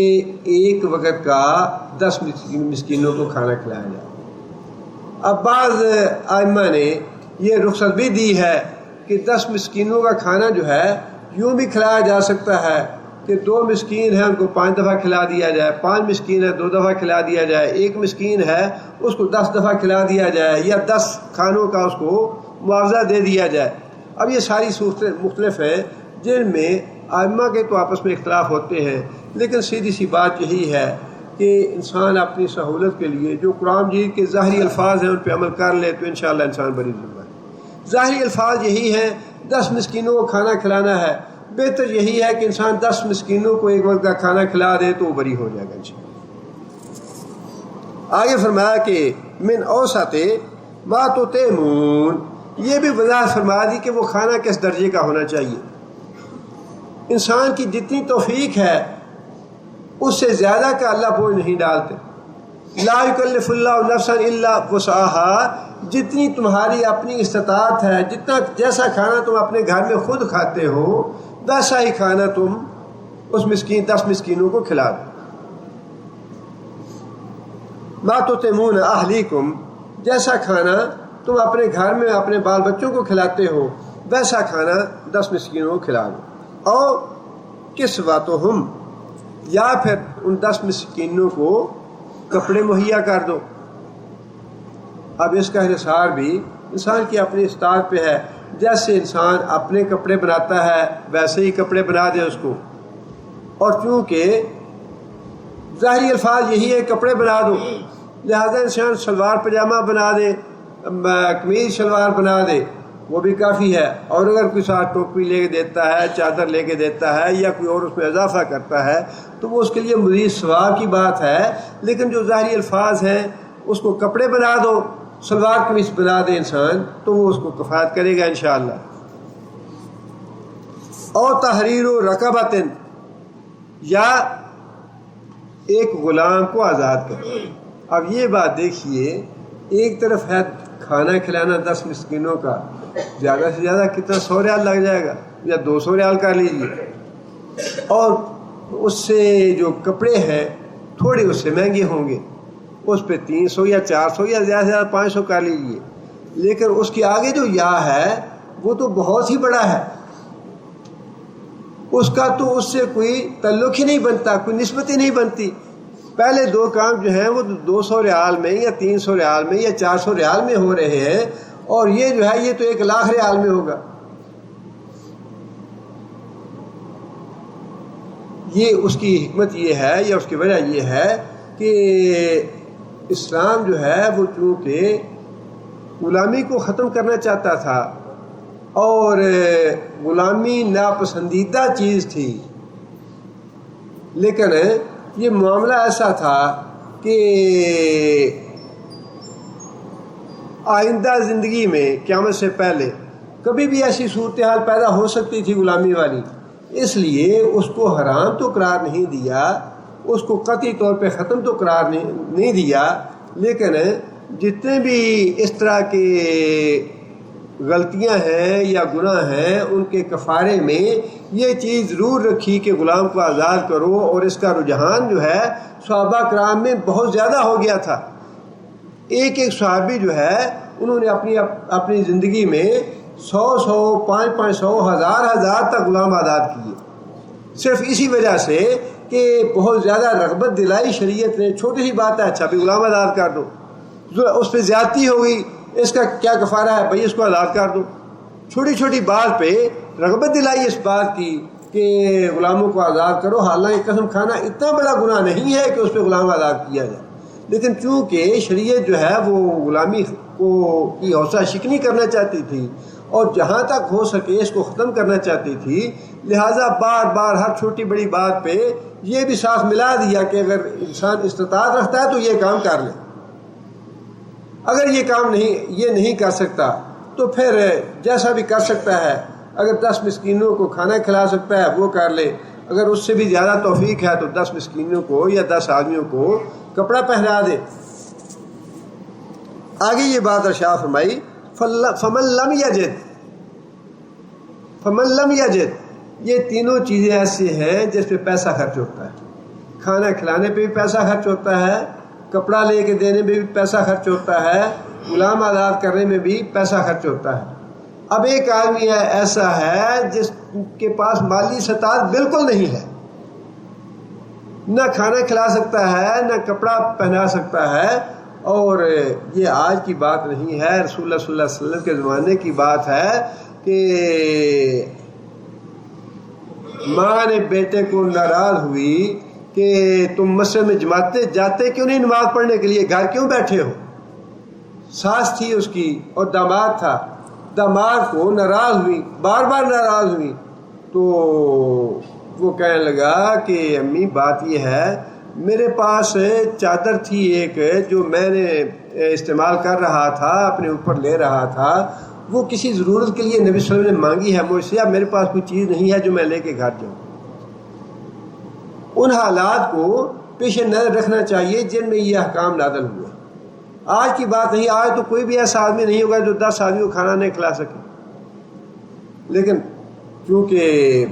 1 وقت کا 10 مسکینوں کو کھانا کھلایا جائے گا۔ اب بعض ائمہ نے یہ رخصت بھی دی ہے کہ 10 مسکینوں کا کھانا جو ہے یوں بھی کھلایا جا سکتا ہے کہ 2 مسکین ہیں ان کو 5 دفعہ کھلا دیا جائے، 5 مسکین ہے 2 دفعہ کھلا دیا جائے، 1 مسکین ہے اس کو 10 دفعہ کھلا دیا جائے، یا 10 کھانوں کا اس کو معاوضہ دے دیا جائے۔ اب یہ ساری صورتیں مختلف ہیں جن میں ائمہ کے تو آپس میں اختلاف ہوتے ہیں، لیکن سیدھی سی بات یہی ہے کہ انسان اپنی سہولت کے لیے جو قرآن مجید کے ظاہری الفاظ ہیں ان پہ عمل کر لے تو انشاءاللہ انسان بری ذمہ ہے۔ ظاہری الفاظ یہی ہیں، 10 مسکینوں کو کھانا کھلانا ہے، بہتر یہی ہے کہ انسان 10 مسکینوں کو 1 وقت کا کھانا کھلا دے تو وہ بری ہو جائے گا انشاءاللہ۔ آگے فرمایا کہ من اوسط ما تطعمون، یہ بھی وضاحت فرما دی کہ وہ کھانا کس درجے کا ہونا چاہیے۔ انسان کی جتنی توفیق ہے اس سے زیادہ کا اللہ بوجھ نہیں ڈالتے۔ لا یکلف اللہ نفسا الا وسعها، جتنی تمہاری اپنی استطاعت ہے، جیسا کھانا تم اپنے گھر میں خود کھاتے ہو ویسا ہی کھانا تم اس 10 مسکینوں کو کھلا دو۔ ما تطعمون اہلیکم، جیسا کھانا تم اپنے گھر میں اپنے بال بچوں کو کھلاتے ہو ویسا کھانا 10 مسکینوں کو کھلا دو۔ اور کسوتہم، یا پھر ان 10 مسکینوں کو کپڑے مہیا کر دو۔ اب اس کا انحصار بھی انسان کی اپنی استطاعت پہ ہے، جیسے انسان اپنے کپڑے بناتا ہے ویسے ہی کپڑے بنا دے اس کو۔ اور چونکہ ظاہری الفاظ یہی ہے کپڑے بنا دو، لہذا انسان شلوار پجامہ بنا دے، قمیض شلوار بنا دے وہ بھی کافی ہے۔ اور اگر کوئی ساتھ ٹوپی لے کے دیتا ہے، چادر لے کے دیتا ہے، یا کوئی اور اس میں اضافہ کرتا ہے تو وہ اس کے لیے مزید ثواب کی بات ہے۔ لیکن جو ظاہری الفاظ ہیں اس کو کپڑے بنا دو، شلوار قمیض بنا دے انسان تو وہ اس کو کفایت کرے گا انشاءاللہ۔ اور تحریر رقبۃ، یا ایک غلام کو آزاد کرو۔ اب یہ بات دیکھیے، ایک طرف ہے کھانا کھلانا 10 مسکینوں کا، زیادہ سے زیادہ کتنا 100 ریال لگ جائے گا یا 200 ریال کر لیجیے، اور اس سے جو کپڑے ہیں تھوڑے اس سے مہنگے ہوں گے، اس پہ 300 یا 400 یا زیادہ سے زیادہ 500 کر لیجیے، لیکن اس کے آگے جو یا ہے وہ تو بہت ہی بڑا ہے، اس کا تو اس سے کوئی تعلق ہی نہیں بنتا، کوئی نسبت ہی نہیں بنتی۔ پہلے 2 کام جو ہیں وہ 200 ریال میں یا 300 ریال میں یا 400 ریال میں ہو رہے ہیں، اور یہ جو ہے یہ تو 1,00,000 ریال میں ہوگا۔ یہ اس کی حکمت یہ ہے یا اس کی وجہ یہ ہے کہ اسلام جو ہے وہ چونکہ غلامی کو ختم کرنا چاہتا تھا، اور غلامی ناپسندیدہ چیز تھی، لیکن یہ معاملہ ایسا تھا کہ آئندہ زندگی میں قیامت سے پہلے کبھی بھی ایسی صورتحال پیدا ہو سکتی تھی غلامی والی، اس لیے اس کو حرام تو قرار نہیں دیا، اس کو قطعی طور پہ ختم تو قرار نہیں دیا، لیکن جتنے بھی اس طرح کے غلطیاں ہیں یا گناہ ہیں ان کے کفارے میں یہ چیز ضرور رکھی کہ غلام کو آزاد کرو، اور اس کا رجحان جو ہے صحابہ کرام میں بہت زیادہ ہو گیا تھا۔ ایک صحابی جو ہے انہوں نے اپنی زندگی میں 100 500 1000 تک غلام آزاد کیے، صرف اسی وجہ سے کہ بہت زیادہ رغبت دلائی شریعت نے، چھوٹی سی بات ہے، اچھا بھی غلام آزاد کر دو، اس پہ زیادتی ہو گئی، اس کا کیا کفارہ ہے بھائی اس کو آزاد کر دو، چھوٹی چھوٹی بات پہ رغبت دلائی اس بات کی کہ غلاموں کو آزاد کرو، حالانکہ قسم کھانا اتنا بڑا گناہ نہیں ہے کہ اس پہ غلام آزاد کیا جائے، لیکن چونکہ شریعت جو ہے وہ غلامی کی حوصلہ شکنی کرنا چاہتی تھی اور جہاں تک ہو سکے اس کو ختم کرنا چاہتی تھی، لہٰذا بار بار ہر چھوٹی بڑی بات پہ یہ بھی ساتھ ملا دیا کہ اگر انسان استطاعت رکھتا ہے تو یہ کام کر لے، اگر یہ کام نہیں کر سکتا تو پھر جیسا بھی کر سکتا ہے، اگر 10 مسکینوں کو کھانا کھلا سکتا ہے وہ کر لے، اگر اس سے بھی زیادہ توفیق ہے تو 10 مسکینوں کو یا 10 آدمیوں کو کپڑا پہنا دے۔ آگے یہ بات ارشاد فرمائی، فمن لم یجد، یہ تینوں چیزیں ایسی ہیں جس پہ پیسہ خرچ ہوتا ہے، کھانا کھلانے پہ بھی پیسہ خرچ ہوتا ہے، کپڑا لے کے دینے میں بھی پیسہ خرچ ہوتا ہے، غلام آزاد کرنے میں بھی پیسہ خرچ ہوتا ہے۔ اب ایک آدمی ایسا ہے جس کے پاس مالی استطاعت بالکل نہیں ہے، نہ کھانا کھلا سکتا ہے نہ کپڑا پہنا سکتا ہے، اور یہ آج کی بات نہیں ہے، رسول اللہ صلی اللہ علیہ وسلم کے زمانے کی بات ہے کہ ماں نے بیٹے کو ناراض ہوئی کہ تم مسجد میں جاتے کیوں نہیں نماز پڑھنے کے لیے، گھر کیوں بیٹھے ہو؟ ساس تھی اس کی اور داماد تھا، داماد کو ناراض ہوئی، بار بار ناراض ہوئی، تو وہ کہنے لگا کہ امی بات یہ ہے، میرے پاس چادر تھی ایک جو میں نے استعمال کر رہا تھا، اپنے اوپر لے رہا تھا، وہ کسی ضرورت کے لیے نبی صلی اللہ علیہ وسلم نے مانگی ہے مجھ سے، اب میرے پاس کوئی چیز نہیں ہے جو میں لے کے گھر جاؤں۔ ان حالات کو پیش نظر رکھنا چاہیے جن میں یہ احکام نازل ہوئے۔ آج کی بات نہیں، آج تو کوئی بھی ایسا آدمی نہیں ہوگا جو 10 آدمیوں کو کھانا نہیں کھلا سکے، لیکن چونکہ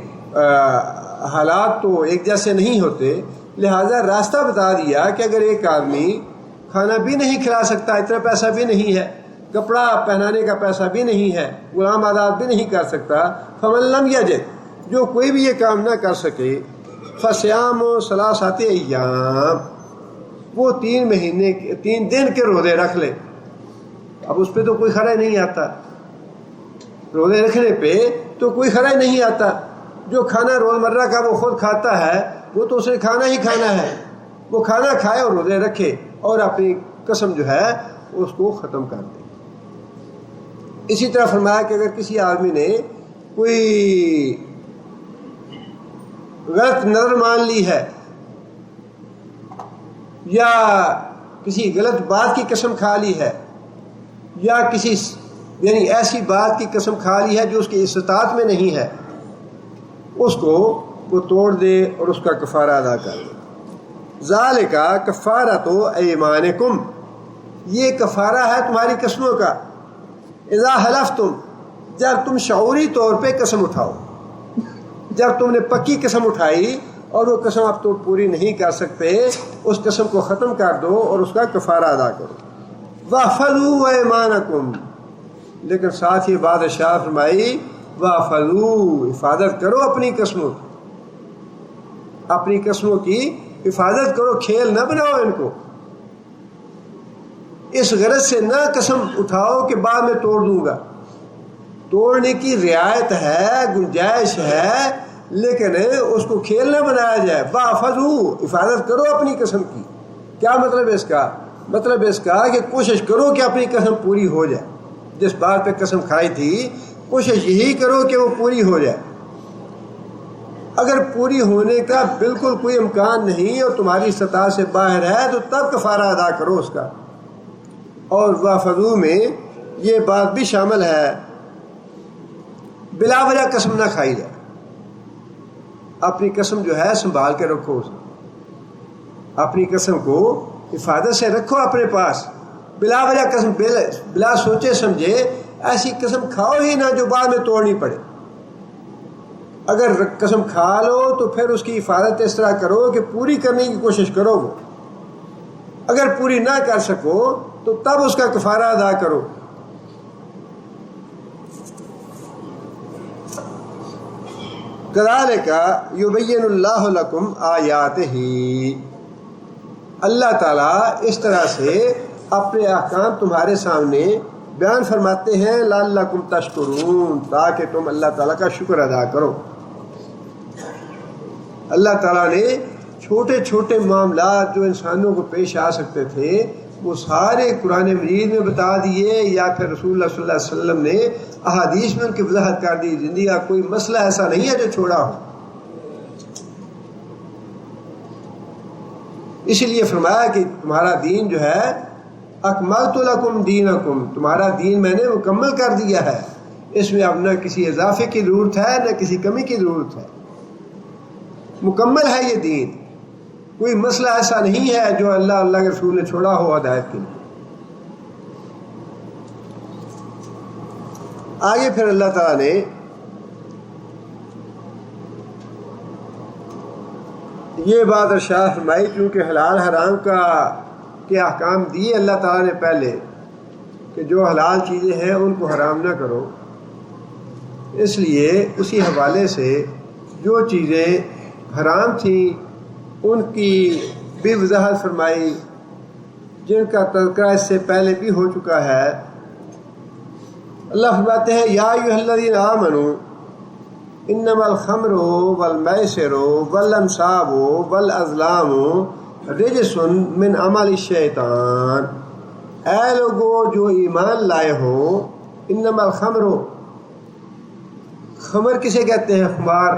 حالات تو ایک جیسے نہیں ہوتے، لہٰذا راستہ بتا دیا کہ اگر ایک آدمی کھانا بھی نہیں کھلا سکتا، اتنا پیسہ بھی نہیں ہے، کپڑا پہنانے کا پیسہ بھی نہیں ہے، غلام آزاد بھی نہیں کر سکتا، فمن لم یجد، جو کوئی بھی یہ کام نہ کر سکے، فصیام 3 ایام، وہ 3 دن کے روزے رکھ لے۔ اب اس پہ تو کوئی خرچ نہیں آتا، روزے رکھنے پہ تو کوئی خرچ نہیں آتا، جو کھانا روزمرہ کا وہ خود کھاتا ہے وہ تو اسے کھانا ہی کھانا ہے، وہ کھانا کھائے اور روزے رکھے اور اپنی قسم جو ہے اس کو ختم کر دے۔ اسی طرح فرمایا کہ اگر کسی آدمی نے کوئی غلط نظر مان لی ہے یا کسی غلط بات کی قسم کھا لی ہے یا کسی ایسی بات کی قسم کھا لی ہے جو اس کی استطاعت میں نہیں ہے، اس کو کو توڑ دے اور اس کا کفارہ ادا کر دے۔ ذالکا کفارۃ ایمانکم، یہ کفارہ ہے تمہاری قسموں کا۔ اذا حلفتم، جب تم شعوری طور پہ قسم اٹھاؤ، جب تم نے پکی قسم اٹھائی اور وہ قسم اب تو پوری نہیں کر سکتے، اس قسم کو ختم کر دو اور اس کا کفارہ ادا کرو۔ واحفظوا ایمانکم، لیکن ساتھ یہ بات ارشاد فرمائی واحفظوا، حفاظت کرو اپنی قسموں کی، اپنی قسموں کی حفاظت کرو، کھیل نہ بناؤ ان کو، اس غرض سے نہ قسم اٹھاؤ کہ بعد میں توڑ دوں گا۔ توڑنے کی رعایت ہے، گنجائش ہے، لیکن اس کو کھیل نہ بنایا جائے۔ واحفظوا، حفاظت کرو اپنی قسم کی۔ کیا مطلب ہے اس کا؟ مطلب اس کا کہ کوشش کرو کہ اپنی قسم پوری ہو جائے، جس بات پہ قسم کھائی تھی کوشش یہی کرو کہ وہ پوری ہو جائے۔ اگر پوری ہونے کا بالکل کوئی امکان نہیں اور تمہاری استطاعت سے باہر ہے تو تب کفارہ ادا کرو اس کا۔ اور واحفظوا میں یہ بات بھی شامل ہے بلا وجہ قسم نہ کھائی جائے، اپنی قسم جو ہے سنبھال کے رکھو، اپنی قسم کو حفاظت سے رکھو اپنے پاس، بلا وجہ قسم بلا سوچے سمجھے ایسی قسم کھاؤ ہی نہ جو بعد میں توڑنی پڑے۔ اگر قسم کھا لو تو پھر اس کی حفاظت اس طرح کرو کہ پوری کرنے کی کوشش کرو، وہ اگر پوری نہ کر سکو تو تب اس کا کفارہ ادا کرو۔ کذالک یبین اللہ لکم آیاتہ، اللہ تعالیٰ اس طرح سے اپنے احکام تمہارے سامنے بیان فرماتے ہیں، لعلکم تشکرون، تاکہ تم اللہ تعالیٰ کا شکر ادا کرو۔ اللہ تعالیٰ نے چھوٹے چھوٹے معاملات جو انسانوں کو پیش آ سکتے تھے وہ سارے قرآن مجید میں بتا دیے، یا پھر رسول اللہ صلی اللہ علیہ وسلم نے احادیث میں ان کی وضاحت کر دی۔ زندگی کا کوئی مسئلہ ایسا نہیں ہے جو چھوڑا ہو۔ اسی لیے فرمایا کہ تمہارا دین جو ہے اکملت لکم دینکم، تمہارا دین میں نے مکمل کر دیا ہے، اس میں اب نہ کسی اضافے کی ضرورت ہے نہ کسی کمی کی ضرورت ہے، مکمل ہے یہ دین۔ کوئی مسئلہ ایسا نہیں ہے جو اللہ کے رسول نے چھوڑا ہو ہدایت کے لیے۔ آگے پھر اللہ تعالیٰ نے یہ بات ارشاد فرمائی، کیونکہ حلال حرام کے احکام دیے اللہ تعالیٰ نے پہلے کہ جو حلال چیزیں ہیں ان کو حرام نہ کرو، اس لیے اسی حوالے سے جو چیزیں حرام تھیں ان کی بھی وضاحت فرمائی، جن کا تذکرہ اس سے پہلے بھی ہو چکا ہے۔ اللہ فرماتے ہیں یا ایھا الذین آمنوا انما الخمر والمیسر والانصاب والازلام رجس من عمل الشیطان، اے لوگو جو ایمان لائے ہو، انما الخمر، خمر کسے کہتے ہیں؟ خمار۔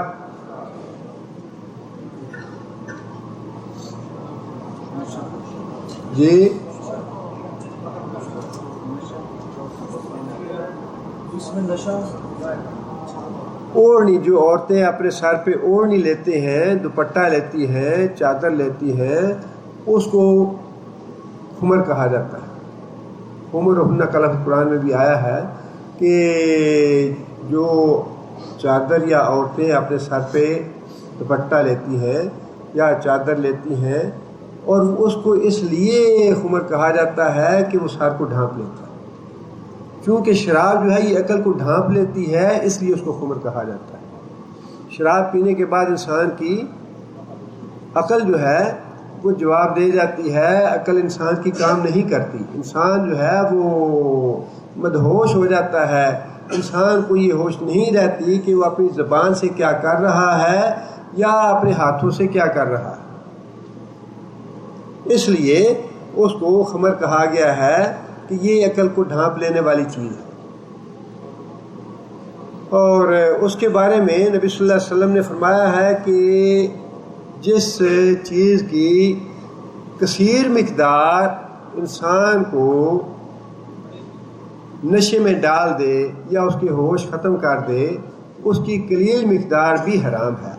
جی اوڑھنی، جو عورتیں اپنے سر پہ اوڑھنی لیتے ہیں، دوپٹہ لیتی ہیں، چادر لیتی ہیں، اس کو خمر کہا جاتا ہے۔ خمر ہن کا لفظ قرآن میں بھی آیا ہے کہ جو چادر یا عورتیں اپنے سر پہ دوپٹہ لیتی ہیں یا چادر لیتی ہیں، اور اس کو اس لیے خمر کہا جاتا ہے کہ وہ سر کو ڈھانپ لیتا ہے، کیونکہ شراب جو ہے یہ عقل کو ڈھانپ لیتی ہے، اس لیے اس کو خمر کہا جاتا ہے۔ شراب پینے کے بعد انسان کی عقل جو ہے وہ جواب دے جاتی ہے، عقل انسان کی کام نہیں کرتی، انسان جو ہے وہ مدہوش ہو جاتا ہے، انسان کو یہ ہوش نہیں رہتی کہ وہ اپنی زبان سے کیا کر رہا ہے یا اپنے ہاتھوں سے کیا کر رہا ہے، اس لیے اس کو خمر کہا گیا ہے کہ یہ عقل کو ڈھانپ لینے والی چیز ہے۔ اور اس کے بارے میں نبی صلی اللہ علیہ وسلم نے فرمایا ہے کہ جس چیز کی کثیر مقدار انسان کو نشے میں ڈال دے یا اس کی ہوش ختم کر دے، اس کی قلیل مقدار بھی حرام ہے۔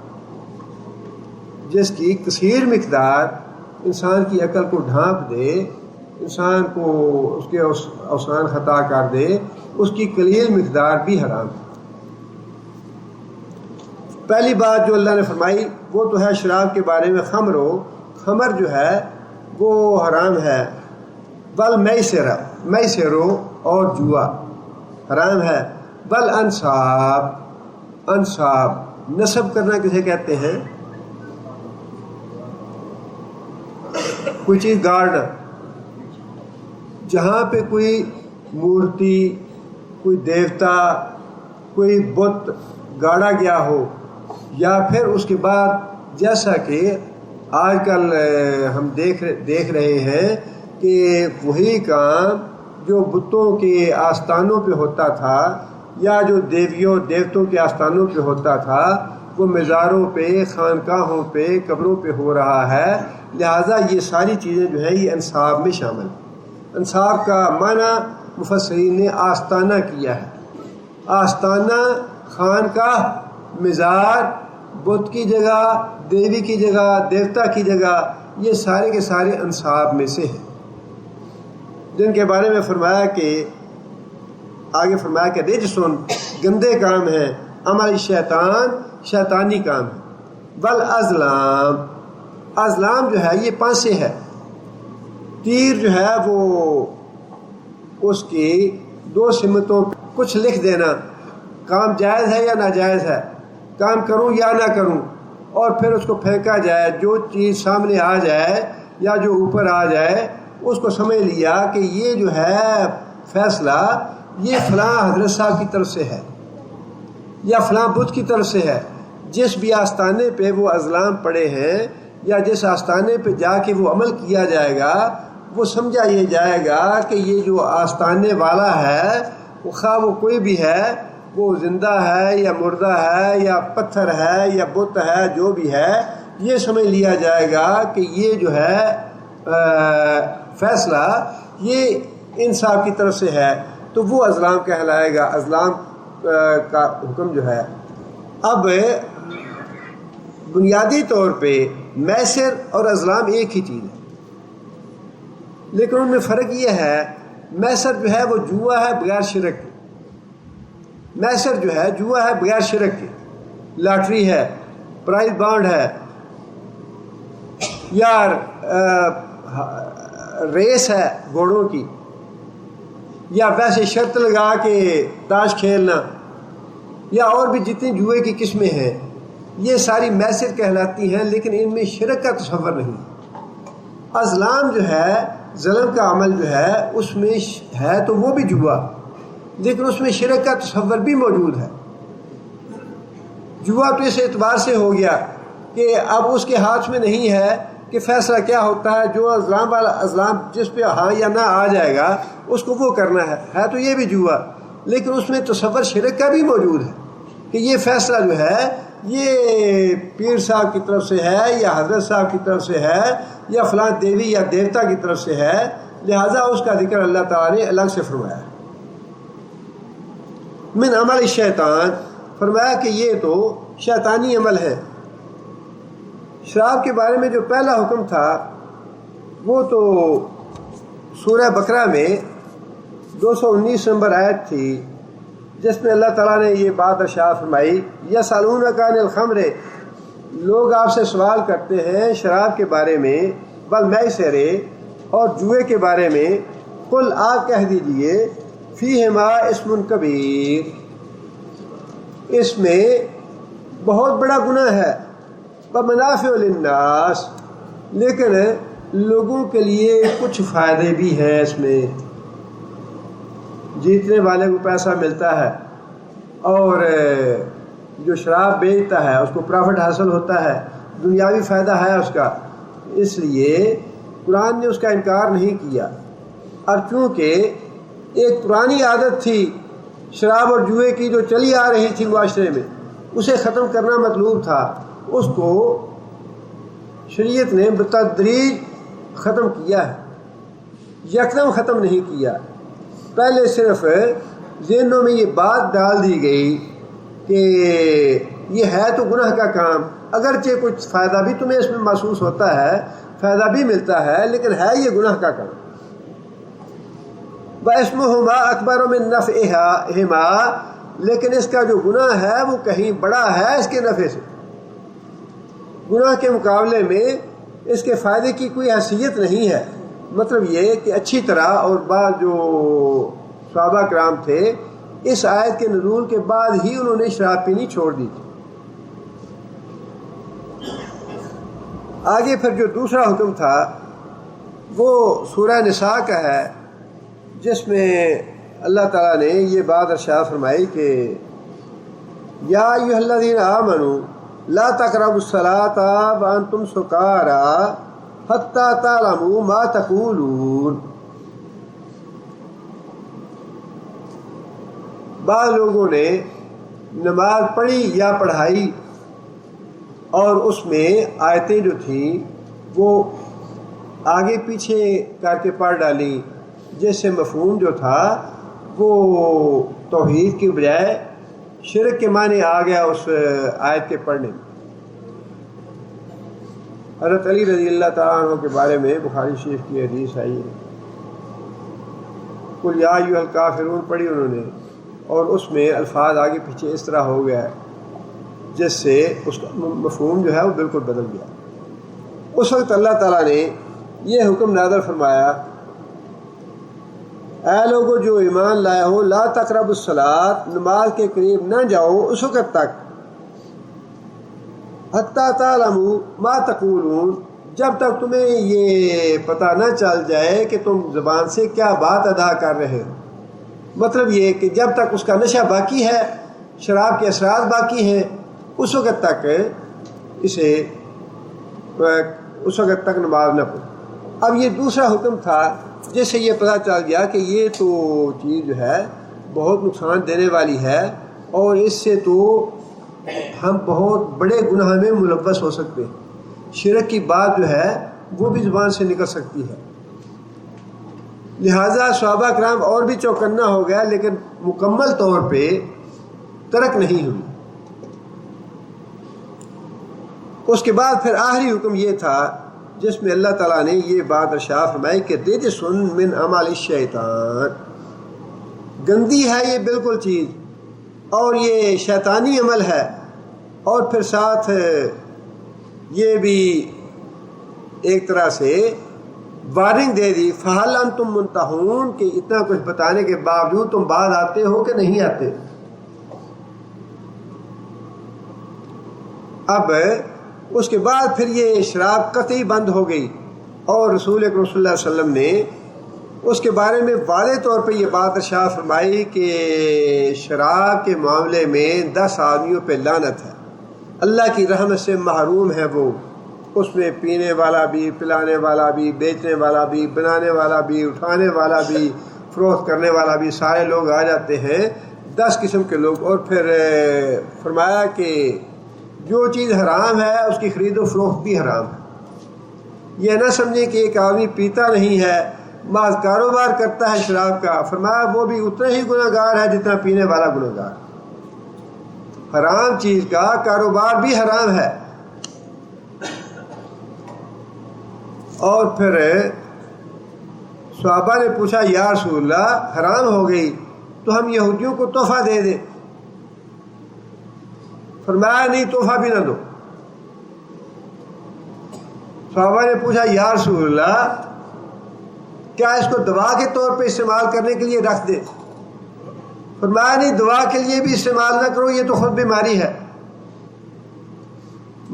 جس کی کثیر مقدار انسان کی عقل کو ڈھانپ دے، انسان کو اس کے اوسان خطا کر دے، اس کی قلیل مقدار بھی حرام ہے۔ پہلی بات جو اللہ نے فرمائی وہ تو ہے شراب کے بارے میں، خمر جو ہے وہ حرام ہے، بل میسرو اور جوا حرام ہے، بل انصاب نصب کرنا کسے کہتے ہیں؟ کوئی چیز گاڑنا، جہاں پہ کوئی مورتی، کوئی دیوتا، کوئی بت گاڑا گیا ہو، یا پھر اس کے بعد جیسا کہ آج کل ہم دیکھ رہے ہیں کہ وہی کام جو بتوں کے آستانوں پہ ہوتا تھا یا جو دیوتوں کے آستانوں پہ ہوتا تھا وہ مزاروں پہ، خانقاہوں پہ، قبروں پہ ہو رہا ہے، لہٰذا یہ ساری چیزیں جو ہیں یہ انصاب میں شامل ہیں۔ انصاب کا معنی مفسرین نے آستانہ کیا ہے، آستانہ خانقاہ، مزار، بت کی جگہ، دیوی کی جگہ، دیوتا کی جگہ، یہ سارے کے سارے انصاب میں سے ہیں، جن کے بارے میں فرمایا کہ آگے فرمایا کہ رجسن گندے کام ہیں، عمل شیطانی کام ہے، بل ازلام جو ہے یہ پانسے ہے، تیر جو ہے وہ اس کی دو سمتوں کچھ لکھ دینا، کام جائز ہے یا ناجائز ہے، کام کروں یا نہ کروں، اور پھر اس کو پھینکا جائے، جو چیز سامنے آ جائے یا جو اوپر آ جائے اس کو سمجھ لیا کہ یہ جو ہے فیصلہ یہ فلاں حضرت صاحب کی طرف سے ہے یا فلاں بت کی طرف سے ہے۔ جس بھی آستانے پہ وہ ازلام پڑے ہیں یا جس آستانے پہ جا کے وہ عمل کیا جائے گا، وہ سمجھا یہ جائے گا کہ یہ جو آستانے والا ہے وہ خواہ وہ کوئی بھی ہے، وہ زندہ ہے یا مردہ ہے یا پتھر ہے یا بت ہے، جو بھی ہے، یہ سمجھ لیا جائے گا کہ یہ جو ہے فیصلہ یہ انصاف کی طرف سے ہے، تو وہ ازلام کہلائے گا۔ ازلام کا حکم جو ہے، اب بنیادی طور پہ میسر اور ازلام ایک ہی چیز ہے، لیکن ان میں فرق یہ ہے، میسر جو ہے وہ جوا ہے بغیر شرک کے، میسر جو ہے جوا ہے بغیر شرک کے، لاٹری ہے، پرائز بانڈ ہے، یا ریس ہے گھوڑوں کی، یا ویسے شرط لگا کے تاش کھیلنا، یا اور بھی جتنی جوئے کی قسمیں ہیں، یہ ساری میسر کہلاتی ہیں، لیکن ان میں شرک کا تصور نہیں۔ ازلام جو ہے ظلم کا عمل جو ہے اس میں ہے تو وہ بھی جوا، لیکن اس میں شرک کا تصور بھی موجود ہے۔ جوا تو اس اعتبار سے ہو گیا کہ اب اس کے ہاتھ میں نہیں ہے کہ فیصلہ کیا ہوتا ہے، جو ازلام والا ازلام جس پہ ہاں یا نہ آ جائے گا اس کو وہ کرنا ہے تو یہ بھی جوا، لیکن اس میں تصور شرک کا بھی موجود ہے کہ یہ فیصلہ جو ہے یہ پیر صاحب کی طرف سے ہے یا حضرت صاحب کی طرف سے ہے یا فلاں دیوی یا دیوتا کی طرف سے ہے، لہٰذا اس کا ذکر اللہ تعالیٰ نے الگ سے فرمایا۔ من عمل شیطان، فرمایا کہ یہ تو شیطانی عمل ہے۔ شراب کے بارے میں جو پہلا حکم تھا وہ تو سورہ بقرہ میں 219 نمبر آیت تھی، جس میں اللہ تعالیٰ نے یہ بات ارشاد فرمائی، یسألونک عن الخمر، لوگ آپ سے سوال کرتے ہیں شراب کے بارے میں، والمیسر، اور جوئے کے بارے میں، قل آپ کہہ دیجئے فیہما اسم کبیر، اس میں بہت بڑا گناہ ہے، ومنافع للناس، لیکن لوگوں کے لیے کچھ فائدے بھی ہیں اس میں، جیتنے والے کو پیسہ ملتا ہے اور جو شراب بیچتا ہے اس کو پرافٹ حاصل ہوتا ہے، دنیاوی فائدہ ہے اس کا، اس لیے قرآن نے اس کا انکار نہیں کیا۔ اب چونکہ ایک پرانی عادت تھی شراب اور جوئے کی جو چلی آ رہی تھی معاشرے میں، اسے ختم کرنا مطلوب تھا، اس کو شریعت نے بتدریج ختم کیا ہے، یکدم ختم نہیں کیا۔ پہلے صرف ذہنوں میں یہ بات ڈال دی گئی کہ یہ ہے تو گناہ کا کام، اگرچہ کچھ فائدہ بھی تمہیں اس میں محسوس ہوتا ہے، فائدہ بھی ملتا ہے، لیکن ہے یہ گناہ کا کام۔ وَإِثْمُهُمَا أَكْبَرُ مِن نَفْعِهِمَا، لیکن اس کا جو گناہ ہے وہ کہیں بڑا ہے اس کے نفع سے۔ گناہ کے مقابلے میں اس کے فائدے کی کوئی حیثیت نہیں ہے۔ مطلب یہ کہ اچھی طرح، اور بعض جو صحابہ کرام تھے اس آیت کے نزول کے بعد ہی انہوں نے شراب پینی چھوڑ دی تھی۔ آگے پھر جو دوسرا حکم تھا وہ سورہ نساء کا ہے، جس میں اللہ تعالیٰ نے یہ بات ارشاد فرمائی کہ یا ایھا الذین آمنوا لا تقربوا الصلاۃ وانتم سکارى حتی تعلموا ما تقولون۔ بعض لوگوں نے نماز پڑھی یا پڑھائی اور اس میں آیتیں جو تھیں وہ آگے پیچھے کر کے پڑھ ڈالی، جس سے مفہوم جو تھا وہ توحید کی بجائے شرک کے معنی آ گیا اس آیت کے پڑھنے میں۔ حضرت علی رضی اللہ تعالیٰ عنہ کے بارے میں بخاری شریف کی حدیث آئی ہے، قل یا ایھا الکافرون پڑھی انہوں نے، اور اس میں الفاظ آگے پیچھے اس طرح ہو گیا ہے جس سے اس کا مفہوم جو ہے وہ بالکل بدل گیا۔ اس وقت اللہ تعالیٰ نے یہ حکم نازل فرمایا، اے لوگو جو ایمان لائے ہو، لا تقربوا الصلاۃ، نماز کے قریب نہ جاؤ اس وقت تک، حتی تعلموا ما تقولون، جب تک تمہیں یہ پتہ نہ چل جائے کہ تم زبان سے کیا بات ادا کر رہے ہو۔ مطلب یہ کہ جب تک اس کا نشہ باقی ہے، شراب کے اثرات باقی ہیں، اس وقت تک نماز نہ پڑھو۔ اب یہ دوسرا حکم تھا جس سے یہ پتہ چل گیا کہ یہ تو چیز جو ہے بہت نقصان دینے والی ہے، اور اس سے تو ہم بہت بڑے گناہ میں ملوث ہو سکتے ہیں۔ شرک کی بات جو ہے وہ بھی زبان سے نکل سکتی ہے۔ لہٰذا صحابہ کرام اور بھی چوکنا ہو گیا، لیکن مکمل طور پہ ترک نہیں ہوئی۔ اس کے بعد پھر آخری حکم یہ تھا جس میں اللہ تعالیٰ نے یہ بات ارشاد فرمائی کہ رجس من عمل الشیطان، گندی ہے یہ بالکل چیز، اور یہ شیطانی عمل ہے۔ اور پھر ساتھ یہ بھی ایک طرح سے وارننگ دے دی، فہل انتم منتہون، کہ اتنا کچھ بتانے کے باوجود تم باز آتے ہو کہ نہیں آتے۔ اب اس کے بعد پھر یہ شراب قطعی بند ہو گئی، اور رسول اکرم صلی اللہ علیہ وسلم نے اس کے بارے میں واضح طور پہ یہ بات ارشاد فرمائی کہ شراب کے معاملے میں 10 آدمیوں پہ لعنت ہے، اللہ کی رحمت سے محروم ہے وہ۔ اس میں پینے والا بھی، پلانے والا بھی، بیچنے والا بھی، بنانے والا بھی، اٹھانے والا بھی، فروخت کرنے والا بھی، سارے لوگ آ جاتے ہیں، 10 قسم کے لوگ۔ اور پھر فرمایا کہ جو چیز حرام ہے اس کی خرید و فروخت بھی حرام ہے۔ یہ نہ سمجھیں کہ ایک آدمی پیتا نہیں ہے، بعض کاروبار کرتا ہے شراب کا، فرمایا وہ بھی اتنا ہی گناہ گار ہے جتنا پینے والا گناہ گار۔ حرام چیز کا کاروبار بھی حرام ہے۔ اور پھر صحابہ نے پوچھا یا رسول اللہ حرام ہو گئی تو ہم یہودیوں کو تحفہ دے دیں؟ فرمایا نہیں، تحفہ بھی نہ دو۔ صحابہ نے پوچھا یا رسول اللہ کیا اس کو دوا کے طور پہ استعمال کرنے کے لیے رکھ دے؟ فرمایا نہیں، دوا کے لیے بھی استعمال نہ کرو، یہ تو خود بیماری ہے۔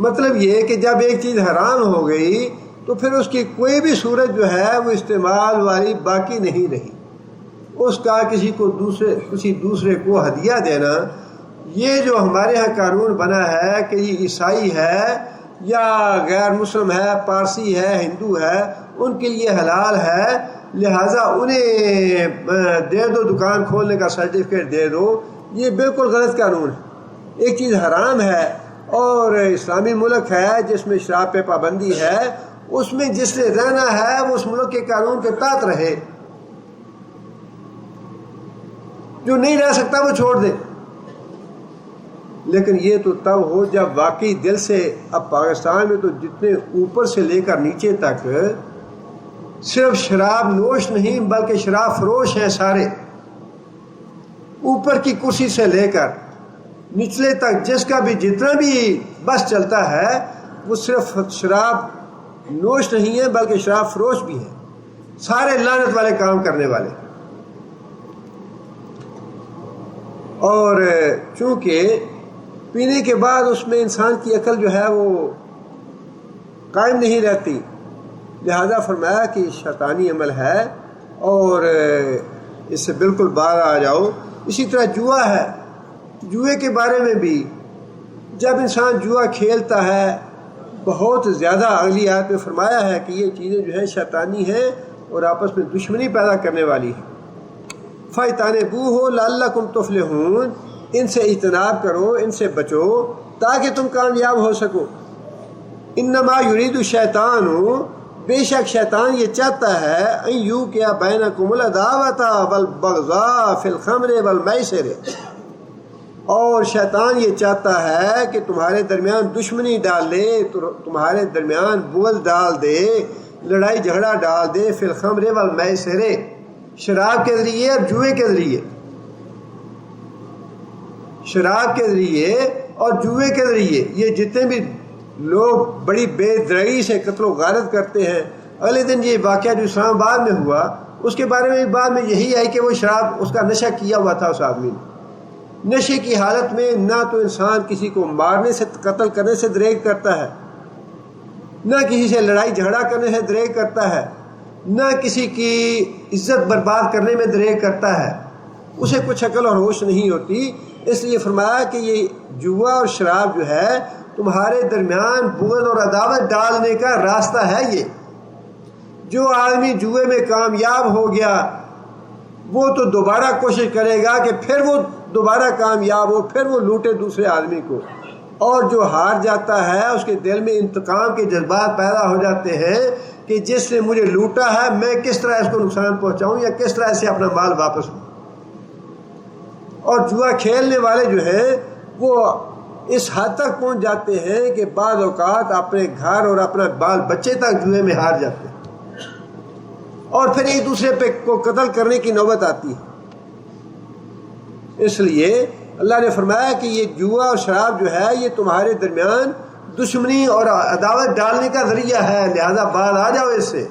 مطلب یہ کہ جب ایک چیز حرام ہو گئی تو پھر اس کی کوئی بھی صورت جو ہے وہ استعمال والی باقی نہیں رہی۔ اس کا کسی دوسرے کو ہدیہ دینا، یہ جو ہمارے ہاں قانون بنا ہے کہ یہ عیسائی ہے یا غیر مسلم ہے، پارسی ہے، ہندو ہے، ان کے لیے حلال ہے، لہٰذا انہیں دے دو، دکان کھولنے کا سرٹیفکیٹ دے دو، یہ بالکل غلط قانون ہے۔ ایک چیز حرام ہے اور اسلامی ملک ہے جس میں شراب پہ پابندی ہے، اس میں جس نے رہنا ہے وہ اس ملک کے قانون کے تحت رہے، جو نہیں رہ سکتا وہ چھوڑ دے۔ لیکن یہ تو تب ہو جب واقعی دل سے. اب پاکستان میں تو جتنے اوپر سے لے کر نیچے تک صرف شراب نوش نہیں بلکہ شراب فروش ہیں سارے. اوپر کی کرسی سے لے کر نچلے تک جس کا بھی جتنا بھی بس چلتا ہے وہ صرف شراب نوش نہیں ہے بلکہ شراب فروش بھی ہے. سارے لعنت والے کام کرنے والے. اور چونکہ پینے کے بعد اس میں انسان کی عقل جو ہے وہ قائم نہیں رہتی، لہذا فرمایا کہ شیطانی عمل ہے اور اس سے بالکل باہر آ جاؤ. اسی طرح جوا ہے. جوئے کے بارے میں بھی جب انسان جوا کھیلتا ہے بہت زیادہ، اگلی آیت میں فرمایا ہے کہ یہ چیزیں جو ہیں شیطانی ہیں اور آپس میں دشمنی پیدا کرنے والی ہیں. فَاجْتَنِبُوهُ لَعَلَّكُمْ تُفْلِحُونَ، ان سے اجتناب کرو، ان سے بچو تاکہ تم کامیاب ہو سکو. انما یرید الشیطان، بے شک شیطان یہ چاہتا ہے ان یوقع بینکم العداوۃ والبغضاء فی الخمر والمیسر، اور شیطان یہ چاہتا ہے کہ تمہارے درمیان دشمنی ڈال دے، تمہارے درمیان بغض ڈال دے، لڑائی جھگڑا ڈال دے، فی الخمر والمیسر، شراب کے ذریعے اور جوئے کے ذریعے. شراب کے ذریعے اور جوئے کے ذریعے یہ جتنے بھی لوگ بڑی بے دردی سے قتل و غارت کرتے ہیں. اگلے دن یہ واقعہ جو اسلام آباد میں ہوا اس کے بارے میں بعد میں یہی ہے کہ وہ شراب اس کا نشہ کیا ہوا تھا اس آدمی نے. نشے کی حالت میں نہ تو انسان کسی کو مارنے سے قتل کرنے سے دریغ کرتا ہے، نہ کسی سے لڑائی جھگڑا کرنے سے دریغ کرتا ہے، نہ کسی کی عزت برباد کرنے میں دریغ کرتا ہے. اسے کچھ عقل اور ہوش نہیں ہوتی. اس لیے فرمایا کہ یہ جوا اور شراب جو ہے تمہارے درمیان بغض اور عداوت ڈالنے کا راستہ ہے. یہ جو آدمی جوئے میں کامیاب ہو گیا وہ تو دوبارہ کوشش کرے گا کہ پھر وہ دوبارہ کامیاب ہو، پھر وہ لوٹے دوسرے آدمی کو. اور جو ہار جاتا ہے اس کے دل میں انتقام کے جذبات پیدا ہو جاتے ہیں کہ جس نے مجھے لوٹا ہے میں کس طرح اس کو نقصان پہنچاؤں یا کس طرح سے اپنا مال واپس لوں. اور جوا کھیلنے والے جو ہیں وہ اس حد تک پہنچ جاتے ہیں کہ بعض اوقات اپنے گھر اور اپنا بال بچے تک جوئے میں ہار جاتے ہیں اور پھر ایک دوسرے پہ کو قتل کرنے کی نوبت آتی ہے. اس لیے اللہ نے فرمایا کہ یہ جوا اور شراب جو ہے یہ تمہارے درمیان دشمنی اور عداوت ڈالنے کا ذریعہ ہے، لہذا باز آ جاؤ اس سے.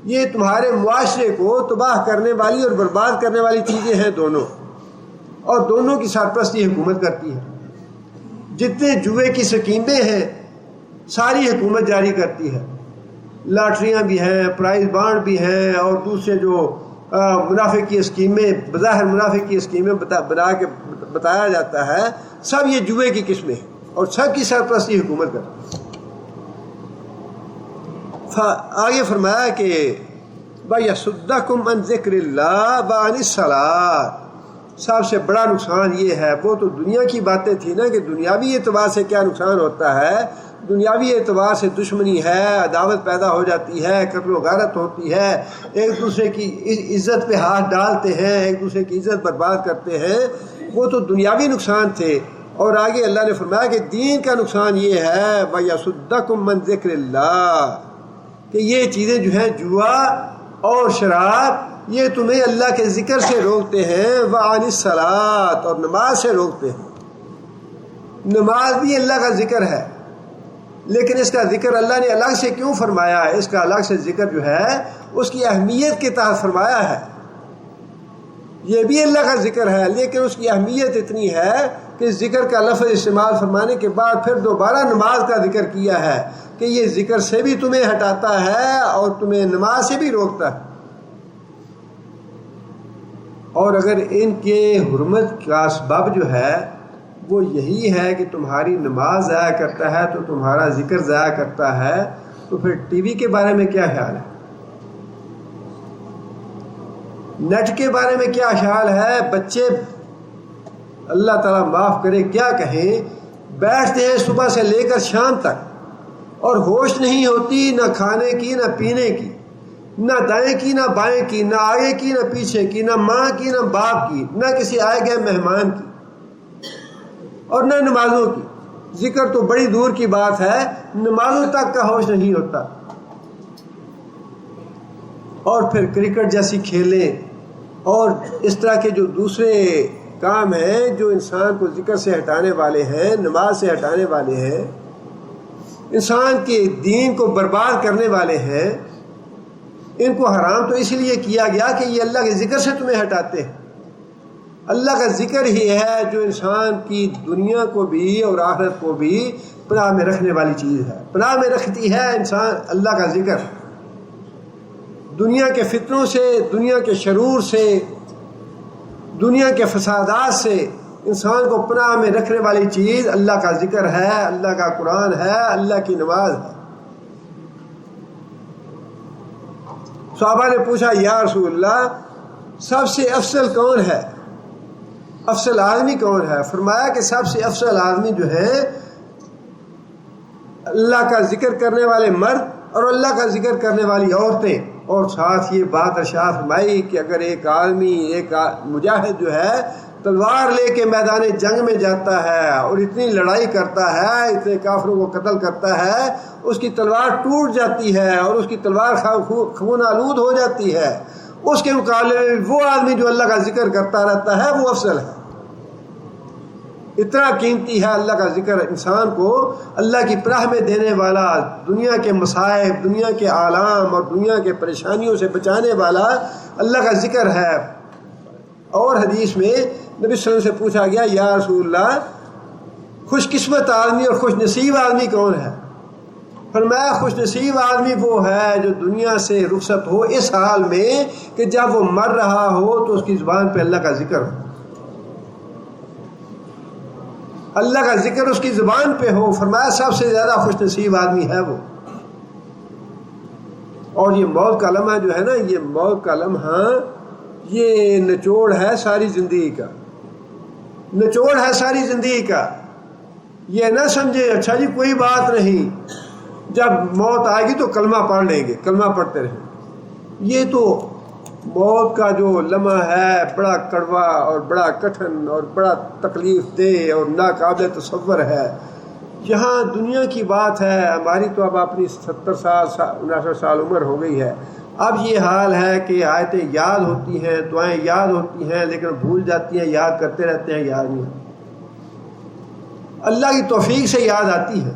یہ تمہارے معاشرے کو تباہ کرنے والی اور برباد کرنے والی چیزیں ہیں دونوں، اور دونوں کی سرپرستی حکومت کرتی ہے. جتنے جوئے کی سکیمیں ہیں ساری حکومت جاری کرتی ہے. لاٹریاں بھی ہیں، پرائز بانڈ بھی ہیں، اور دوسرے جو منافع کی اسکیمیں، بظاہر منافع کی اسکیمیں بنا کے بتایا جاتا ہے، سب یہ جوئے کی قسمیں ہیں اور سب کی سرپرستی حکومت کرتی ہے. آگے فرمایا کہ وَيَصُدَّكُمْ عَنْ ذِكْرِ اللَّهِ وَعَنِ الصَّلَاةِ، سب سے بڑا نقصان یہ ہے. وہ تو دنیا کی باتیں تھی نا کہ دنیاوی اعتبار سے کیا نقصان ہوتا ہے. دنیاوی اعتبار سے دشمنی ہے، عداوت پیدا ہو جاتی ہے، قتل و غارت ہوتی ہے، ایک دوسرے کی عزت پہ ہاتھ ڈالتے ہیں، ایک دوسرے کی عزت برباد کرتے ہیں. وہ تو دنیاوی نقصان تھے. اور آگے اللہ نے فرمایا کہ دین کا نقصان یہ ہے وَيَصُدَّكُمْ مَنْ ذِكْرِ اللَّهِ، کہ یہ چیزیں جو ہیں جوا اور شراب یہ تمہیں اللہ کے ذکر سے روکتے ہیں، وَعَنِ الصَّلَاةِ، اور نماز سے روکتے ہیں. نماز بھی اللہ کا ذکر ہے، لیکن اس کا ذکر اللہ نے الگ سے کیوں فرمایا ہے؟ اس کا الگ سے ذکر جو ہے اس کی اہمیت کے تحت فرمایا ہے. یہ بھی اللہ کا ذکر ہے لیکن اس کی اہمیت اتنی ہے کہ ذکر کا لفظ استعمال فرمانے کے بعد پھر دوبارہ نماز کا ذکر کیا ہے کہ یہ ذکر سے بھی تمہیں ہٹاتا ہے اور تمہیں نماز سے بھی روکتا ہے. اور اگر ان کے حرمت کا سبب جو ہے وہ یہی ہے کہ تمہاری نماز ضائع کرتا ہے تو تمہارا ذکر ضائع کرتا ہے، تو پھر ٹی وی کے بارے میں کیا خیال ہے؟ نیٹ کے بارے میں کیا خیال ہے؟ بچے اللہ تعالیٰ معاف کرے کیا کہیں، بیٹھتے ہیں صبح سے لے کر شام تک اور ہوش نہیں ہوتی نہ کھانے کی نہ پینے کی، نہ دائیں کی نہ بائیں کی، نہ آگے کی نہ پیچھے کی، نہ ماں کی نہ باپ کی، نہ کسی آئے گئے مہمان کی. اور نہ نمازوں کی. ذکر تو بڑی دور کی بات ہے، نمازوں تک کا ہوش نہیں ہوتا. اور پھر کرکٹ جیسی کھیلیں اور اس طرح کے جو دوسرے کام ہیں جو انسان کو ذکر سے ہٹانے والے ہیں، نماز سے ہٹانے والے ہیں، انسان کے دین کو برباد کرنے والے ہیں، ان کو حرام تو اس لیے کیا گیا کہ یہ اللہ کے ذکر سے تمہیں ہٹاتے ہیں. اللہ کا ذکر ہی ہے جو انسان کی دنیا کو بھی اور آخرت کو بھی پناہ میں رکھنے والی چیز ہے. پناہ میں رکھتی ہے انسان اللہ کا ذکر. دنیا کے فتنوں سے، دنیا کے شرور سے، دنیا کے فسادات سے انسان کو پناہ میں رکھنے والی چیز اللہ کا ذکر ہے، اللہ کا قرآن ہے، اللہ کی نماز ہے. صحابہ نے پوچھا یا رسول اللہ سب سے افضل کون ہے، افضل آدمی کون ہے؟ فرمایا کہ سب سے افضل آدمی جو ہے اللہ کا ذکر کرنے والے مرد اور اللہ کا ذکر کرنے والی عورتیں. اور ساتھ یہ بات ارشاد فرمائی کہ اگر ایک آدمی، ایک مجاہد جو ہے تلوار لے کے میدان جنگ میں جاتا ہے اور اتنی لڑائی کرتا ہے، اتنے کافروں کو قتل کرتا ہے، اس کی تلوار ٹوٹ جاتی ہے اور اس کی تلوار خون آلود ہو جاتی ہے، اس کے مقابلے میں وہ آدمی جو اللہ کا ذکر کرتا رہتا ہے وہ افضل ہے. اتنا قیمتی ہے اللہ کا ذکر، انسان کو اللہ کی پناہ میں دینے والا، دنیا کے مصائب، دنیا کے آلام اور دنیا کے پریشانیوں سے بچانے والا اللہ کا ذکر ہے. اور حدیث میں نبی صلی اللہ علیہ وسلم سے پوچھا گیا یا رسول اللہ خوش قسمت آدمی اور خوش نصیب آدمی کون ہے؟ فرمایا خوش نصیب آدمی وہ ہے جو دنیا سے رخصت ہو اس حال میں کہ جب وہ مر رہا ہو تو اس کی زبان پہ اللہ کا ذکر ہو، اللہ کا ذکر اس کی زبان پہ ہو. فرمایا سب سے زیادہ خوش نصیب آدمی ہے وہ. اور یہ موت کا لمحہ جو ہے نا، یہ موت کا لمحہ یہ نچوڑ ہے ساری زندگی کا، نچوڑ ہے ساری زندگی کا. یہ نہ سمجھے اچھا جی کوئی بات نہیں، جب موت آئے گی تو کلمہ پڑھ لیں گے، کلمہ پڑھتے رہیں. یہ تو موت کا جو لمحہ ہے بڑا کڑوا اور بڑا کٹھن اور بڑا تکلیف دہ اور ناقابل تصور ہے. یہاں دنیا کی بات ہے، ہماری تو اب اپنی 70 سال 59 سال عمر ہو گئی ہے. اب یہ حال ہے کہ آیتیں یاد ہوتی ہیں، دعائیں یاد ہوتی ہیں لیکن بھول جاتی ہیں، یاد کرتے رہتے ہیں، یاد نہیں. اللہ کی توفیق سے یاد آتی ہے،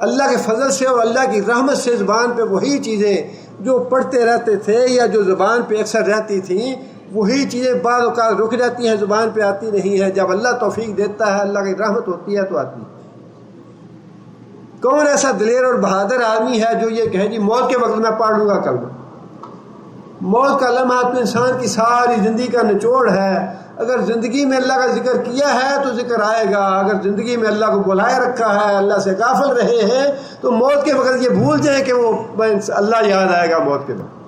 اللہ کے فضل سے اور اللہ کی رحمت سے زبان پہ وہی چیزیں جو پڑھتے رہتے تھے یا جو زبان پہ اکثر رہتی تھیں وہی چیزیں بعض اوقات رک جاتی ہیں، زبان پہ آتی نہیں ہے. جب اللہ توفیق دیتا ہے، اللہ کی رحمت ہوتی ہے تو آتی ہے. کون ایسا دلیر اور بہادر آدمی ہے جو یہ کہے جی موت کے وقت میں پڑھ لوں گا کلمہ؟ موت کا لمحہ تو انسان کی ساری زندگی کا نچوڑ ہے. اگر زندگی میں اللہ کا ذکر کیا ہے تو ذکر آئے گا، اگر زندگی میں اللہ کو بلائے رکھا ہے، اللہ سے غافل رہے ہیں تو موت کے وقت یہ بھول جائیں کہ وہ اللہ یاد آئے گا موت کے وقت.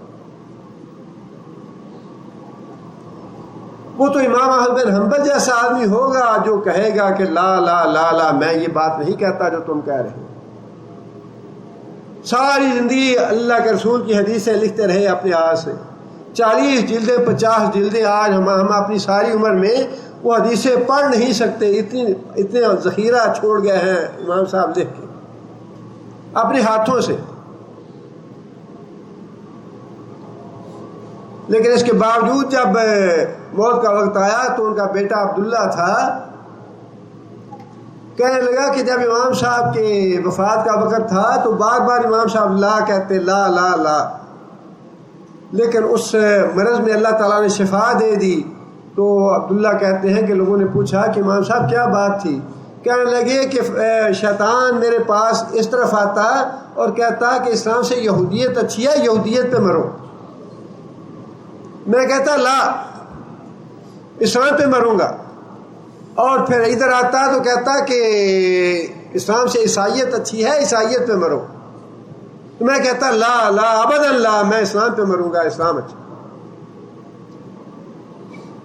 وہ تو امام احمد بن حنبل جیسا آدمی ہوگا جو کہے گا کہ لا لا لا لا میں یہ بات نہیں کہتا جو تم کہہ رہے ہو. ساری زندگی اللہ کے رسول کی حدیثیں لکھتے رہے اپنے ہاتھ سے، 40 جلدیں 50 جلدیں. آج ہم اپنی ساری عمر میں وہ حدیثیں پڑھ نہیں سکتے، اتنے ذخیرہ چھوڑ گئے ہیں امام صاحب لکھ کے اپنے ہاتھوں سے. لیکن اس کے باوجود جب موت کا وقت آیا تو ان کا بیٹا عبداللہ تھا، کہنے لگا کہ جب امام صاحب کے وفات کا وقت تھا تو بار بار امام صاحب لا کہتے، لا لا لا. لیکن اس مرض میں اللہ تعالیٰ نے شفا دے دی. تو عبداللہ کہتے ہیں کہ لوگوں نے پوچھا کہ امام صاحب کیا بات تھی؟ کہنے لگے کہ شیطان میرے پاس اس طرف آتا اور کہتا کہ اسلام سے یہودیت اچھی ہے، یہودیت پہ مرو. میں کہتا لا، اسلام پہ مروں گا. اور پھر ادھر آتا تو کہتا کہ اسلام سے عیسائیت اچھی ہے، عیسائیت پہ مرو. تو میں کہتا لا لا ابداً لا، میں اسلام پہ مروں گا، اسلام اچھا.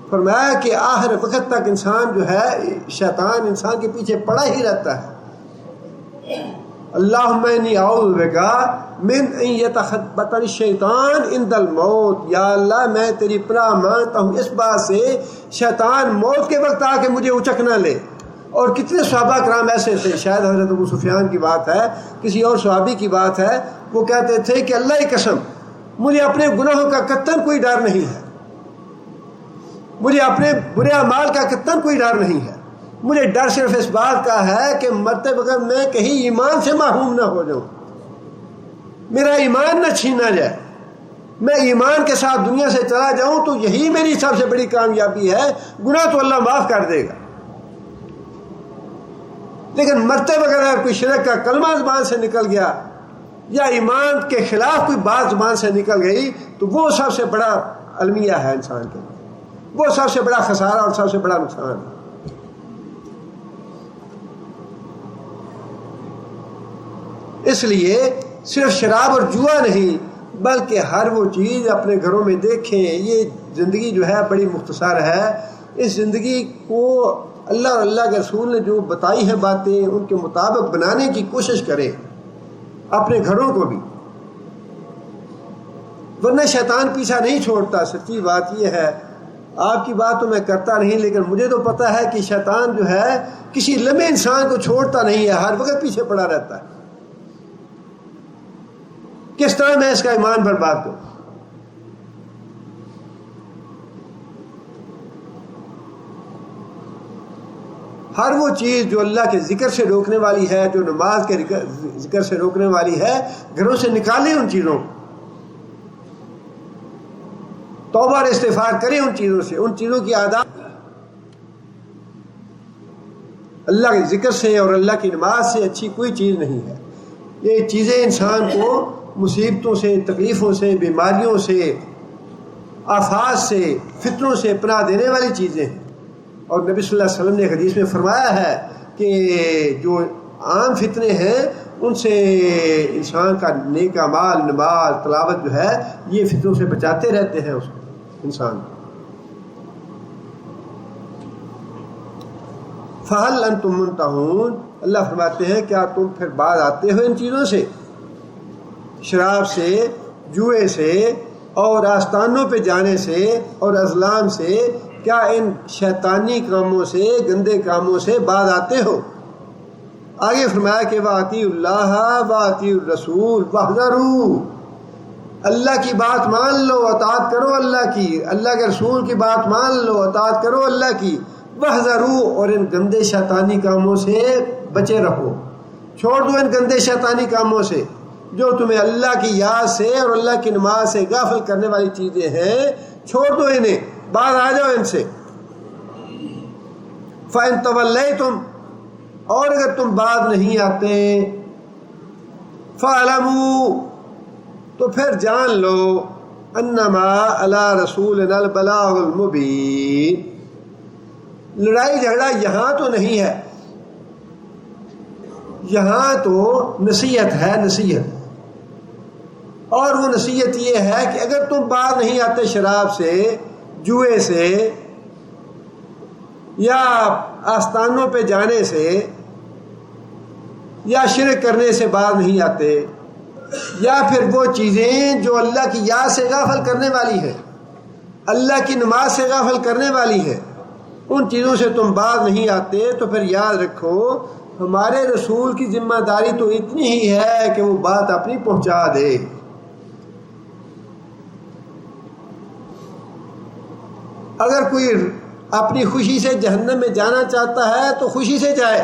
فرمایا کہ آخر وقت تک انسان جو ہے شیطان انسان کے پیچھے پڑا ہی رہتا ہے. اللہم انی اعوذ بک من ان یتخبط الشیطان عند الموت. یا اللہ میں تیری پناہ مانگتا ہوں اس بات سے شیطان موت کے وقت آ کے مجھے اچک نہ لے. اور کتنے صحابہ کرام ایسے تھے، شاید حضرت ابو سفیان کی بات ہے، کسی اور صحابی کی بات ہے، وہ کہتے تھے کہ اللہ کی قسم مجھے اپنے گناہوں کا قطعاً کوئی ڈر نہیں ہے، مجھے اپنے برے اعمال کا قطعاً کوئی ڈر نہیں ہے، مجھے ڈر صرف اس بات کا ہے کہ مرتے بغیر میں کہیں ایمان سے محروم نہ ہو جاؤں، میرا ایمان نہ چھینا جائے، میں ایمان کے ساتھ دنیا سے چلا جاؤں تو یہی میری سب سے بڑی کامیابی ہے، گناہ تو اللہ معاف کر دے گا، لیکن مرتے بغیر اگر کوئی شرک کا کلمہ زبان سے نکل گیا یا ایمان کے خلاف کوئی بات زبان سے نکل گئی تو وہ سب سے بڑا المیہ ہے انسان کے لیے، وہ سب سے بڑا خسارہ اور سب سے بڑا نقصان ہے۔ اس لیے صرف شراب اور جوا نہیں بلکہ ہر وہ چیز اپنے گھروں میں دیکھیں۔ یہ زندگی جو ہے بڑی مختصر ہے، اس زندگی کو اللہ اور اللہ کے رسول نے جو بتائی ہیں باتیں ان کے مطابق بنانے کی کوشش کریں، اپنے گھروں کو بھی، ورنہ شیطان پیچھا نہیں چھوڑتا۔ سچی بات یہ ہے، آپ کی بات تو میں کرتا نہیں لیکن مجھے تو پتا ہے کہ شیطان جو ہے کسی لمحے انسان کو چھوڑتا نہیں ہے، ہر وقت پیچھے پڑا رہتا ہے، کس طرح میں اس کا ایمان برباد کروں۔ ہر وہ چیز جو اللہ کے ذکر سے روکنے والی ہے، جو نماز کے ذکر سے روکنے والی ہے، گھروں سے نکالیں ان چیزوں کو، توبہ اور استغفار کریں ان چیزوں سے، ان چیزوں کی عادات اللہ کے ذکر سے اور اللہ کی نماز سے اچھی کوئی چیز نہیں ہے۔ یہ چیزیں انسان کو مصیبتوں سے، تکلیفوں سے، بیماریوں سے، آفات سے، فتنوں سے پناہ دینے والی چیزیں ہیں۔ اور نبی صلی اللہ علیہ وسلم نے حدیث میں فرمایا ہے کہ جو عام فتنے ہیں ان سے انسان کا نیک اعمال، نماز، تلاوت جو ہے یہ فتنوں سے بچاتے رہتے ہیں اس کو، انسان۔ فَهَلْ أَنْتُمْ مُنْتَهُونَ، اللہ فرماتے ہیں کیا تم پھر باز آتے ہو ان چیزوں سے، شراب سے، جوئے سے اور آستانوں پہ جانے سے اور ازلام سے، کیا ان شیطانی کاموں سے، گندے کاموں سے باز آتے ہو؟ آگے فرمایا کہ وَأَطِیعُوا اللَّهَ وَأَطِیعُوا الرَّسُولَ وَاحْذَرُوا، اللہ کی بات مان لو، اطاعت کرو اللہ کی، اللہ کے رسول کی بات مان لو، اطاعت کرو اللہ کی، وَاحْذَرُوا، اور ان گندے شیطانی کاموں سے بچے رہو، چھوڑ دو ان گندے شیطانی کاموں سے جو تمہیں اللہ کی یاد سے اور اللہ کی نماز سے غافل کرنے والی چیزیں ہیں، چھوڑ دو انہیں، باز آ جاؤ ان سے۔ فَإِن تَوَلَّيْتُمْ، اور اگر تم باز نہیں آتے، فَاعْلَمُوا، تو پھر جان لو، اَنَّمَا عَلَىٰ رَسُولِنَا الْبَلَاغُ الْمُبِينُ، لڑائی جھگڑا یہاں تو نہیں ہے، یہاں تو نصیحت ہے، نصیحت، اور وہ نصیحت یہ ہے کہ اگر تم باز نہیں آتے شراب سے، جوئے سے یا آستانوں پہ جانے سے یا شرک کرنے سے باز نہیں آتے، یا پھر وہ چیزیں جو اللہ کی یاد سے غافل کرنے والی ہیں، اللہ کی نماز سے غافل کرنے والی ہیں، ان چیزوں سے تم باز نہیں آتے، تو پھر یاد رکھو ہمارے رسول کی ذمہ داری تو اتنی ہی ہے کہ وہ بات اپنی پہنچا دے۔ اگر کوئی اپنی خوشی سے جہنم میں جانا چاہتا ہے تو خوشی سے جائے،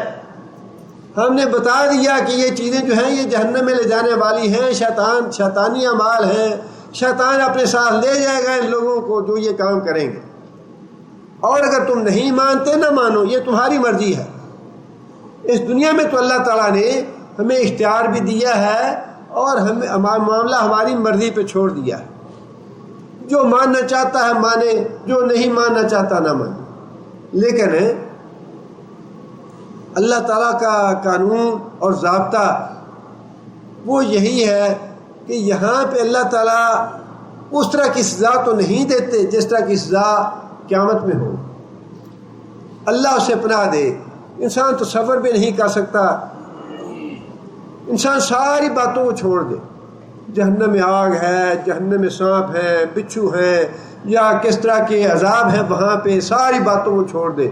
ہم نے بتا دیا کہ یہ چیزیں جو ہیں یہ جہنم میں لے جانے والی ہیں، شیطانی اعمال ہیں، شیطان اپنے ساتھ لے جائے گا ان لوگوں کو جو یہ کام کریں گے، اور اگر تم نہیں مانتے نہ مانو، یہ تمہاری مرضی ہے۔ اس دنیا میں تو اللہ تعالیٰ نے ہمیں اختیار بھی دیا ہے اور ہمیں معاملہ ہماری مرضی پہ چھوڑ دیا ہے، جو ماننا چاہتا ہے مانے، جو نہیں ماننا چاہتا نہ مانے، لیکن اللہ تعالیٰ کا قانون اور ضابطہ وہ یہی ہے کہ یہاں پہ اللہ تعالیٰ اس طرح کی سزا تو نہیں دیتے جس طرح کی سزا قیامت میں ہو، اللہ اسے پناہ دے، انسان تصور بھی نہیں کر سکتا، انسان ساری باتوں کو چھوڑ دے، جہنم میں آگ ہے، جہنم میں سانپ ہے، بچھو ہیں، یا کس طرح کے عذاب ہیں وہاں پہ، ساری باتوں کو چھوڑ دے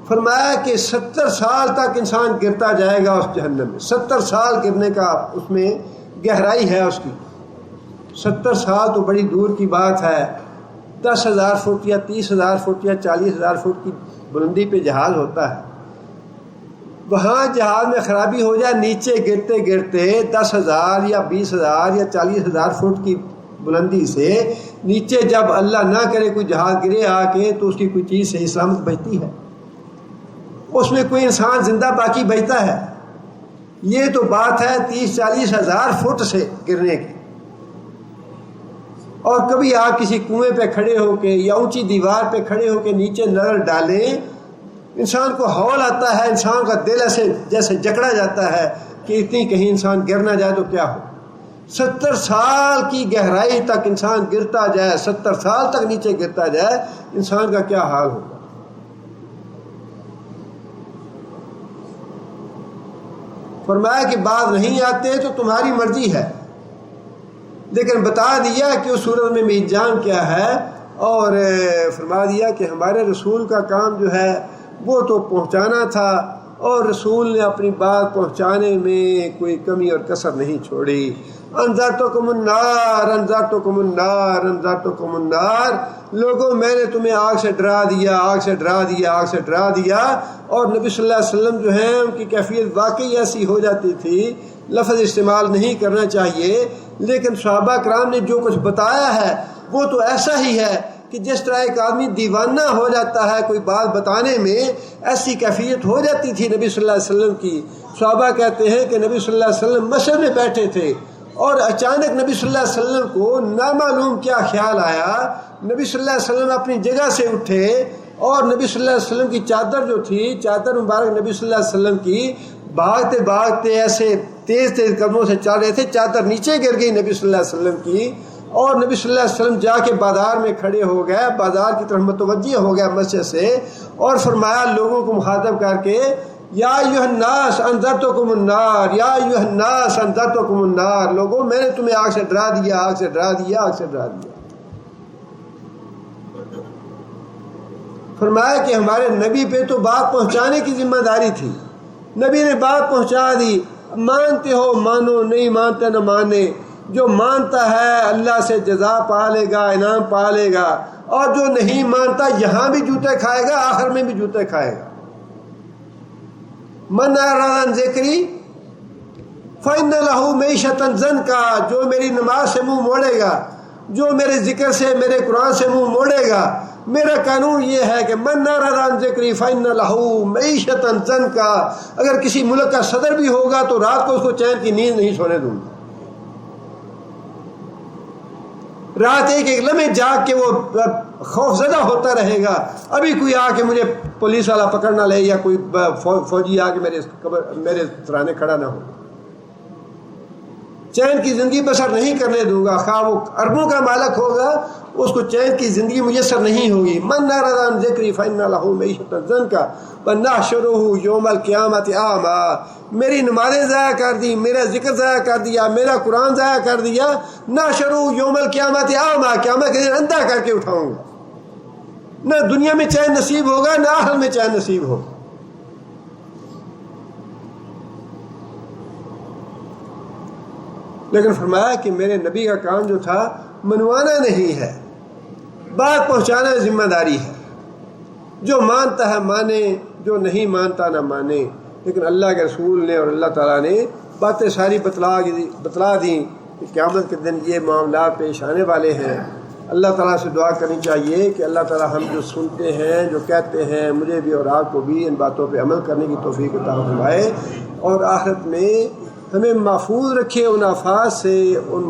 فرمایا کہ 70 سال تک انسان گرتا جائے گا اس جہنم میں. 70 سال گرنے کا اس میں گہرائی ہے اس کی. 70 سال تو بڑی دور کی بات ہے. 10,000 فٹ یا 30,000 فٹ یا 40,000 فٹ کی بلندی پہ جہاز ہوتا ہے. وہاں جہاز میں خرابی ہو جائے, نیچے گرتے گرتے 10,000 یا 20,000 یا 40,000 فٹ کی بلندی سے نیچے جب اللہ نہ کرے کوئی جہاز گرے آ کے, تو اس کی کوئی چیز صحیح سلامت بچتی ہے؟ اس میں کوئی انسان زندہ باقی بچتا ہے؟ یہ تو بات ہے 30-40 ہزار فٹ سے گرنے کی. اور کبھی آپ کسی کنویں پہ کھڑے ہو کے یا اونچی دیوار پہ کھڑے ہو کے نیچے نظر ڈالیں, انسان کو ہول آتا ہے, انسان کا دل ایسے جیسے جکڑا جاتا ہے کہ اتنی کہیں انسان گر نہ جائے تو کیا ہو. 70 سال کی گہرائی تک انسان گرتا جائے, 70 سال تک نیچے گرتا جائے, انسان کا کیا حال ہوگا. فرمایا کہ بعد نہیں آتے تو تمہاری مرضی ہے, لیکن بتا دیا کہ اس صورت میں میزان کیا ہے, اور فرما دیا کہ ہمارے رسول کا کام جو ہے وہ تو پہنچانا تھا, اور رسول نے اپنی بات پہنچانے میں کوئی کمی اور کسر نہیں چھوڑی. انذرتکم النار انذرتکم النار انذرتکم النار, لوگوں میں نے تمہیں آگ سے ڈرا دیا, آگ سے ڈرا دیا, آگ سے ڈرا دیا. اور نبی صلی اللہ علیہ وسلم جو ہیں ان کی کیفیت واقعی ایسی ہو جاتی تھی, لفظ استعمال نہیں کرنا چاہیے, لیکن صحابہ کرام نے جو کچھ بتایا ہے وہ تو ایسا ہی ہے کہ جس طرح ایک آدمی دیوانہ ہو جاتا ہے کوئی بات بتانے میں, ایسی کیفیت ہو جاتی تھی نبی صلی اللہ علیہ وسلم کی. صحابہ کہتے ہیں کہ نبی صلی اللہ علیہ وسلم مسجد میں بیٹھے تھے اور اچانک نبی صلی اللہ علیہ وسلم کو نامعلوم کیا خیال آیا. نبی صلی اللہ علیہ وسلم اپنی جگہ سے اٹھے اور نبی صلی اللہ علیہ وسلم کی چادر جو تھی, چادر مبارک نبی صلی اللہ علیہ وسلم کی, بھاگتے بھاگتے ایسے تیز تیز قدموں سے چل رہے تھے, چادر نیچے گر گئی نبی صلی اللہ علیہ وسلم کی. اور نبی صلی اللہ علیہ وسلم جا کے بازار میں کھڑے ہو گئے, بازار کی طرف متوجہ ہو گیا مسجد سے, اور فرمایا لوگوں کو مخاطب کر کے, یا ایھا الناس انذرتکم النار, یا ایھا الناس انذرتکم النار, لوگوں میں نے تمہیں آگ سے ڈرا دیا, آگ سے ڈرا دیا, آگ سے ڈرا دیا. فرمایا کہ ہمارے نبی پہ تو بات پہنچانے کی ذمہ داری تھی, نبی نے بات پہنچا دی. مانتے ہو مانو, نہیں مانتے نہ مانے. جو مانتا ہے اللہ سے جزا پا لے گا, انعام پا لے گا, اور جو نہیں مانتا یہاں بھی جوتے کھائے گا, آخر میں بھی جوتے کھائے گا. من اعرض عن ذکری فإن له معیشۃ ضنکا, جو میری نماز سے منہ موڑے گا, جو میرے ذکر سے, میرے قرآن سے منہ موڑے گا, میرا قانون یہ ہے کہ من اعرض عن ذکری فإن له معیشۃ ضنکا, اگر کسی ملک کا صدر بھی ہوگا تو رات کو اس کو چین کی نیند نہیں سونے دوں گا. رات ایک ایک لمحے جاگ کے وہ خوف زدہ ہوتا رہے گا, ابھی کوئی آ کے مجھے پولیس والا پکڑ نہ لے, یا کوئی فوجی آ کے میرے سرانے کھڑا نہ ہو. چین کی زندگی بسر نہیں کرنے دوں گا, خواہ وہ اربوں کا مالک ہوگا, اس کو چین کی زندگی میسر نہیں ہوگی. من اعرض عن ذکری فإن له معیشۃ ضنکا ونحشرہ یوم القیامۃ اعمیٰ, میری نمازیں ضائع کر دی, میرا ذکر ضائع کر دیا, میرا قرآن ضائع کر دیا, نحشرہ یوم القیامۃ اعمیٰ, قیامت کے دن اندھا کر کے اٹھاؤں گا. نہ دنیا میں چین نصیب ہوگا, نہ آخرت میں چین نصیب ہوگا. لیکن فرمایا کہ میرے نبی کا کام جو تھا منوانا نہیں ہے, بات پہنچانا ذمہ داری ہے. جو مانتا ہے مانے, جو نہیں مانتا نہ مانے. لیکن اللہ کے رسول نے اور اللہ تعالیٰ نے باتیں ساری بتلا دیں کہ قیامت کے دن یہ معاملات پیش آنے والے ہیں. اللہ تعالیٰ سے دعا کرنی چاہیے کہ اللہ تعالیٰ ہم جو سنتے ہیں, جو کہتے ہیں, مجھے بھی اور آپ کو بھی ان باتوں پہ عمل کرنے کی توفیق عطا فرمائے, اور آخرت میں ہمیں محفوظ رکھے ان آفات سے, ان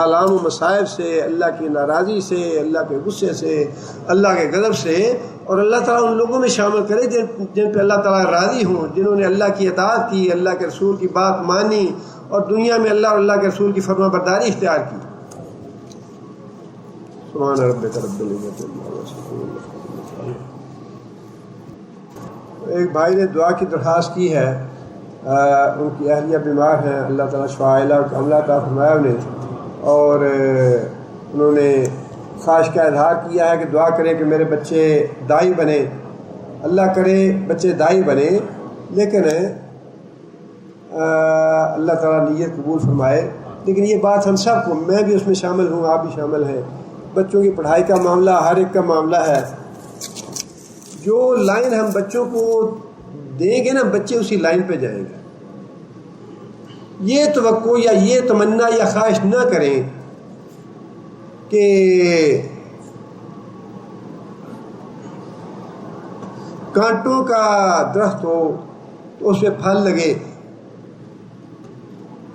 آلام و مصائب سے, اللہ کی ناراضی سے, اللہ کے غصے سے, اللہ کے غضب سے. اور اللہ تعالیٰ ان لوگوں میں شامل کرے جن پہ اللہ تعالیٰ راضی ہوں, جنہوں نے اللہ کی اطاعت کی, اللہ کے رسول کی بات مانی, اور دنیا میں اللہ اور اللہ کے رسول کی فرما برداری اختیار کی. سبحان ربک رب العزت عما یصفون. ایک بھائی نے دعا کی درخواست کی ہے, ان کی اہلیہ بیمار ہیں, اللہ تعالیٰ شفا عاجلہ اور عملہ عطا فرمایا انہیں, اور انہوں نے خواہش کا اظہار کیا ہے کہ دعا کریں کہ میرے بچے دائی بنے. اللہ کرے بچے دائی بنے، لیکن اللہ تعالیٰ نیت قبول فرمائے. لیکن یہ بات ہم سب کو، میں بھی اس میں شامل ہوں، آپ بھی شامل ہیں، بچوں کی پڑھائی کا معاملہ ہر ایک کا معاملہ ہے. جو لائن ہم بچوں کو دیں گے نا، بچے اسی لائن پہ جائیں گے. یہ توقع یا یہ تمنا یا خواہش نہ کریں کہ کانٹوں کا درخت ہو تو اس پہ پھل لگے.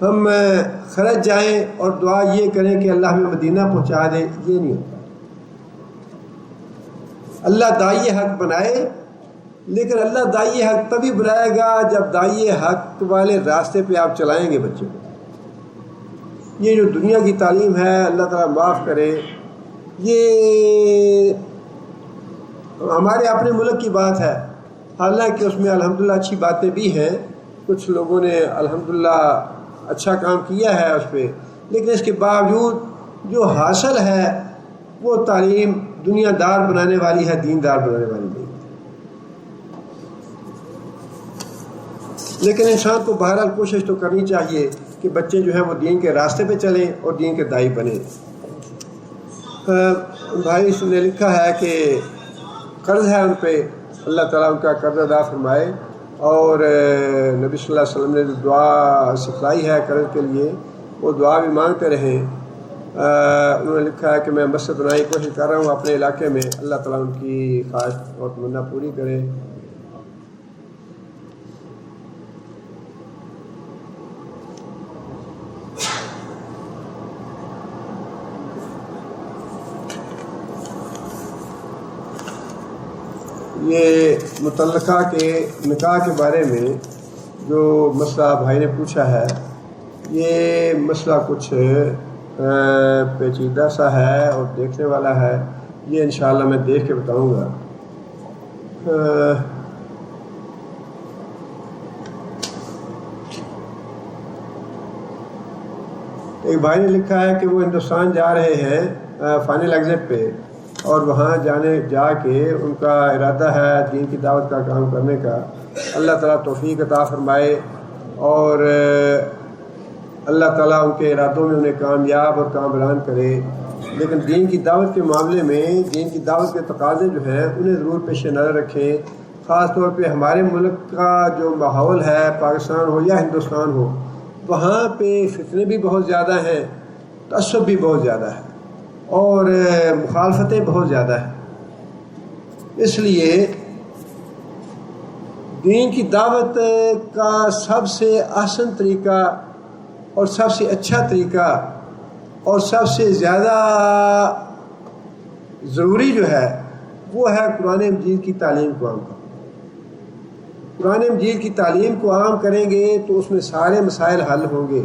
ہم خرچ جائیں اور دعا یہ کریں کہ اللہ ہمیں مدینہ پہنچا دے، یہ نہیں ہوتا. اللہ داعی حق بنائے، لیکن اللہ داعی حق تبھی بنائے گا جب داعی حق والے راستے پہ آپ چلائیں گے بچوں کو. یہ جو دنیا کی تعلیم ہے، اللہ تعالیٰ معاف کرے، یہ ہمارے اپنے ملک کی بات ہے. حالانکہ اس میں الحمدللہ اچھی باتیں بھی ہیں، کچھ لوگوں نے الحمدللہ اچھا کام کیا ہے اس پہ، لیکن اس کے باوجود جو حاصل ہے وہ تعلیم دنیا دار بنانے والی ہے، دین دار بنانے والی نہیں. لیکن انسان کو بہرحال کوشش تو کرنی چاہیے کہ بچے جو ہیں وہ دین کے راستے پہ چلیں اور دین کے داعی بنیں. بھائی نے لکھا ہے کہ قرض ہے ان پہ، اللہ تعالیٰ ان کا قرض ادا فرمائے، اور نبی صلی اللہ علیہ وسلم نے جو دعا سکھلائی ہے قرض کے لیے وہ دعا بھی مانگتے رہیں. انہوں نے لکھا ہے کہ میں مسجد بنانے کی کوشش کر رہا ہوں اپنے علاقے میں، اللہ تعالیٰ ان کی خواہش اور تمنا پوری کرے. یہ متعلقہ کے نکاح کے بارے میں جو مسئلہ بھائی نے پوچھا ہے، یہ مسئلہ کچھ پیچیدہ سا ہے اور دیکھنے والا ہے. یہ انشاءاللہ میں دیکھ کے بتاؤں گا. ایک بھائی نے لکھا ہے کہ وہ ہندوستان جا رہے ہیں فائنل ایگزٹ پہ، اور وہاں جا کے ان کا ارادہ ہے دین کی دعوت کا کام کرنے کا. اللہ تعالیٰ توفیق عطا فرمائے اور اللہ تعالیٰ ان کے ارادوں میں انہیں کامیاب اور کامران کرے. لیکن دین کی دعوت کے معاملے میں، دین کی دعوت کے تقاضے جو ہیں انہیں ضرور پیش نظر رکھیں. خاص طور پہ ہمارے ملک کا جو ماحول ہے، پاکستان ہو یا ہندوستان ہو، وہاں پہ فتنے بھی بہت زیادہ ہیں، تعصب بھی بہت زیادہ ہے اور مخالفتیں بہت زیادہ ہیں. اس لیے دین کی دعوت کا سب سے آسان طریقہ اور سب سے اچھا طریقہ اور سب سے زیادہ ضروری جو ہے وہ ہے قرآن مجید کی تعلیم کو عام کرنا. قرآن مجید کی تعلیم کو عام کریں گے تو اس میں سارے مسائل حل ہوں گے.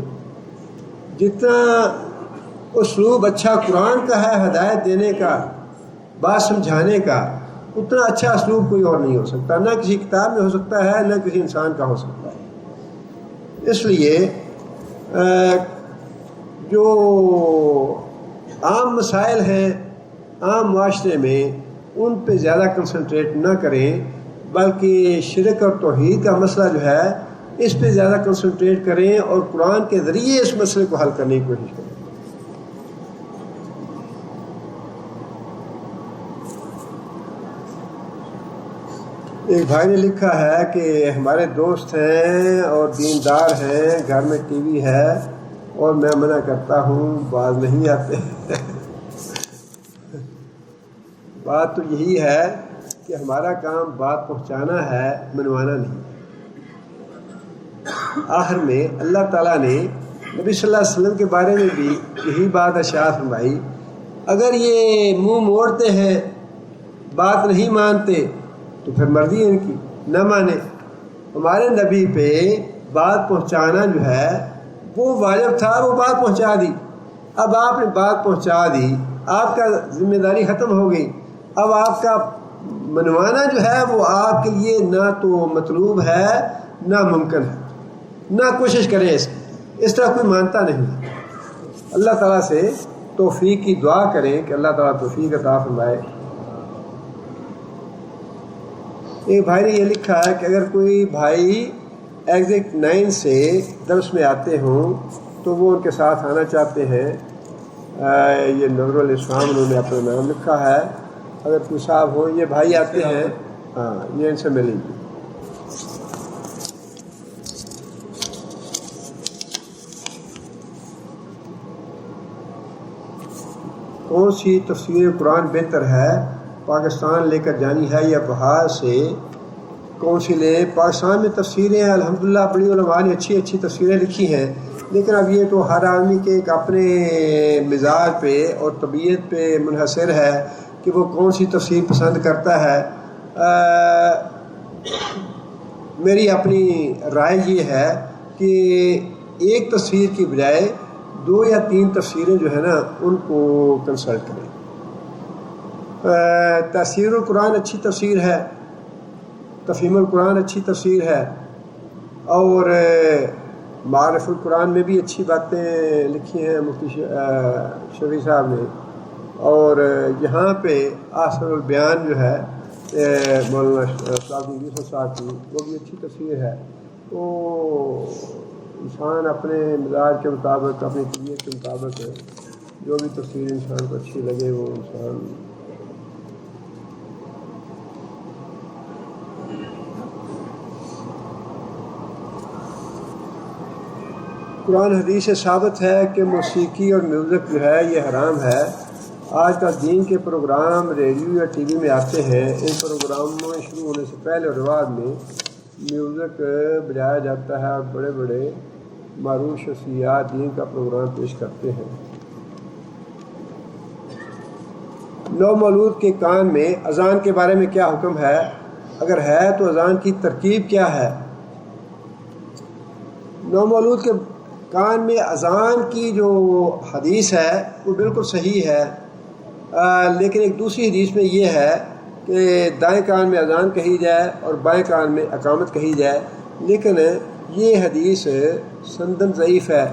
جتنا اسلوب اچھا قرآن کا ہے ہدایت دینے کا، بات سمجھانے کا، اتنا اچھا اسلوب کوئی اور نہیں ہو سکتا، نہ کسی کتاب میں ہو سکتا ہے، نہ کسی انسان کا ہو سکتا ہے. اس لیے جو عام مسائل ہیں عام معاشرے میں ان پہ زیادہ کنسنٹریٹ نہ کریں، بلکہ شرک اور توحید کا مسئلہ جو ہے اس پہ زیادہ کنسنٹریٹ کریں اور قرآن کے ذریعے اس مسئلے کو حل کرنے کی کوشش کریں. ایک بھائی نے لکھا ہے کہ ہمارے دوست ہیں اور دیندار ہیں، گھر میں ٹی وی ہے اور میں منع کرتا ہوں، باز نہیں آتے. بات تو یہی ہے کہ ہمارا کام بات پہنچانا ہے، منوانا نہیں. آخر میں اللہ تعالیٰ نے نبی صلی اللہ علیہ وسلم کے بارے میں بھی یہی بات ارشاد فرمائی، اگر یہ منہ موڑتے ہیں، بات نہیں مانتے تو پھر مرضی ہے ان کی، نہ مانے. ہمارے نبی پہ بات پہنچانا جو ہے وہ واجب تھا، وہ بات پہنچا دی. اب آپ نے بات پہنچا دی، آپ کا ذمہ داری ختم ہو گئی. اب آپ کا منوانا جو ہے وہ آپ کے لیے نہ تو مطلوب ہے نہ ممکن ہے، نہ کوشش کریں اس طرح کوئی مانتا نہیں. اللہ تعالیٰ سے توفیق کی دعا کریں کہ اللہ تعالیٰ توفیق عطا فرمائے. ایک بھائی نے یہ لکھا ہے کہ اگر کوئی بھائی ایگزٹ 9 سے درس میں آتے ہوں تو وہ ان کے ساتھ آنا چاہتے ہیں. یہ نور الاسلام انہوں نے اپنا نام لکھا ہے. اگر کوئی صاحب ہو، یہ بھائی آتے ہیں، ہاں یہ ان سے ملیں گے. کون سی تفسیر قرآن بہتر ہے، پاکستان لے کر جانی ہے یا بہار سے؟ کون سی لیں؟ پاکستان میں تفسیریں الحمدللہ بڑی علماء نے اچھی اچھی تفسیریں لکھی ہیں، لیکن اب یہ تو ہر آدمی کے ایک اپنے مزاج پہ اور طبیعت پہ منحصر ہے کہ وہ کون سی تفسیر پسند کرتا ہے. میری اپنی رائے یہ ہے کہ ایک تفسیر کی بجائے 2 یا 3 تفسیریں جو ہے نا ان کو کنسلٹ کریں. تفسیر القرآن اچھی تفسیر ہے، تفہیم القرآن اچھی تفسیر ہے، اور معرف القرآن میں بھی اچھی باتیں لکھی ہیں مفتی شفیع صاحب نے. اور یہاں پہ آثر البیان جو ہے مولانا یوسف صاحب کی، وہ بھی اچھی تفسیر ہے. تو انسان اپنے مزاج کے مطابق، اپنی طبیعت کے مطابق جو بھی تفسیر انسان کو اچھی لگے وہ انسان. قرآن حدیث سے ثابت ہے کہ موسیقی اور میوزک جو ہے یہ حرام ہے. آج کل دین کے پروگرام ریڈیو یا ٹی وی میں آتے ہیں، ان پروگراموں میں شروع ہونے سے پہلے اور بعد میں میوزک بجایا جاتا ہے اور بڑے بڑے معروف شخصیات دین کا پروگرام پیش کرتے ہیں. نو مولود کے کان میں اذان کے بارے میں کیا حکم ہے؟ اگر ہے تو اذان کی ترکیب کیا ہے؟ نو مولود کے کان میں اذان کی جو حدیث ہے وہ بالکل صحیح ہے، لیکن ایک دوسری حدیث میں یہ ہے کہ دائیں کان میں اذان کہی جائے اور بائیں کان میں اقامت کہی جائے. لیکن یہ حدیث سندن ضعیف ہے،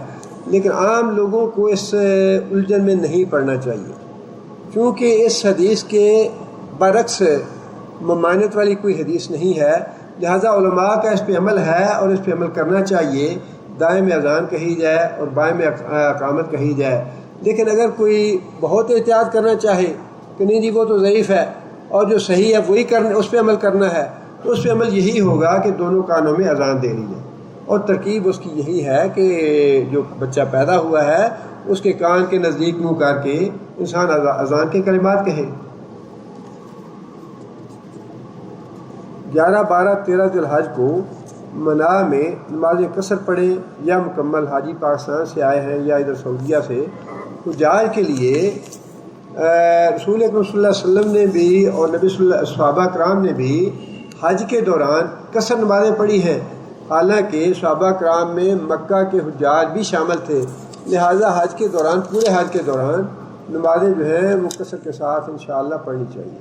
لیکن عام لوگوں کو اس الجھن میں نہیں پڑنا چاہیے، کیونکہ اس حدیث کے برعکس ممانعت والی کوئی حدیث نہیں ہے. لہذا علماء کا اس پہ عمل ہے اور اس پہ عمل کرنا چاہیے. دائیں میں اذان کہی جائے اور بائیں میں اقامت کہی جائے. لیکن اگر کوئی بہت احتیاط کرنا چاہے کہ نہیں جی وہ تو ضعیف ہے اور جو صحیح ہے وہی کرنا، اس پہ عمل کرنا ہے، تو اس پہ عمل یہی ہوگا کہ دونوں کانوں میں اذان دے لی جائے. اور ترکیب اس کی یہی ہے کہ جو بچہ پیدا ہوا ہے اس کے کان کے نزدیک منہ کر کے انسان اذان کے کلمات کہے. 11، 12، 13 ذی الحج کو منا میں نماز قصر پڑھیں یا مکمل؟ حاجی پاکستان سے آئے ہیں یا ادھر سعودیہ سے. حجاج کے لیے رسول اکرم صلی اللہ علیہ وسلم نے بھی اور نبی صحابہ کرام نے بھی حج کے دوران قصر نمازیں پڑھی ہیں، حالانکہ صحابہ کرام میں مکہ کے حجاج بھی شامل تھے. لہٰذا حج کے دوران، پورے حج کے دوران نمازیں جو ہیں وہ قصر کے ساتھ انشاءاللہ پڑھنی چاہیے.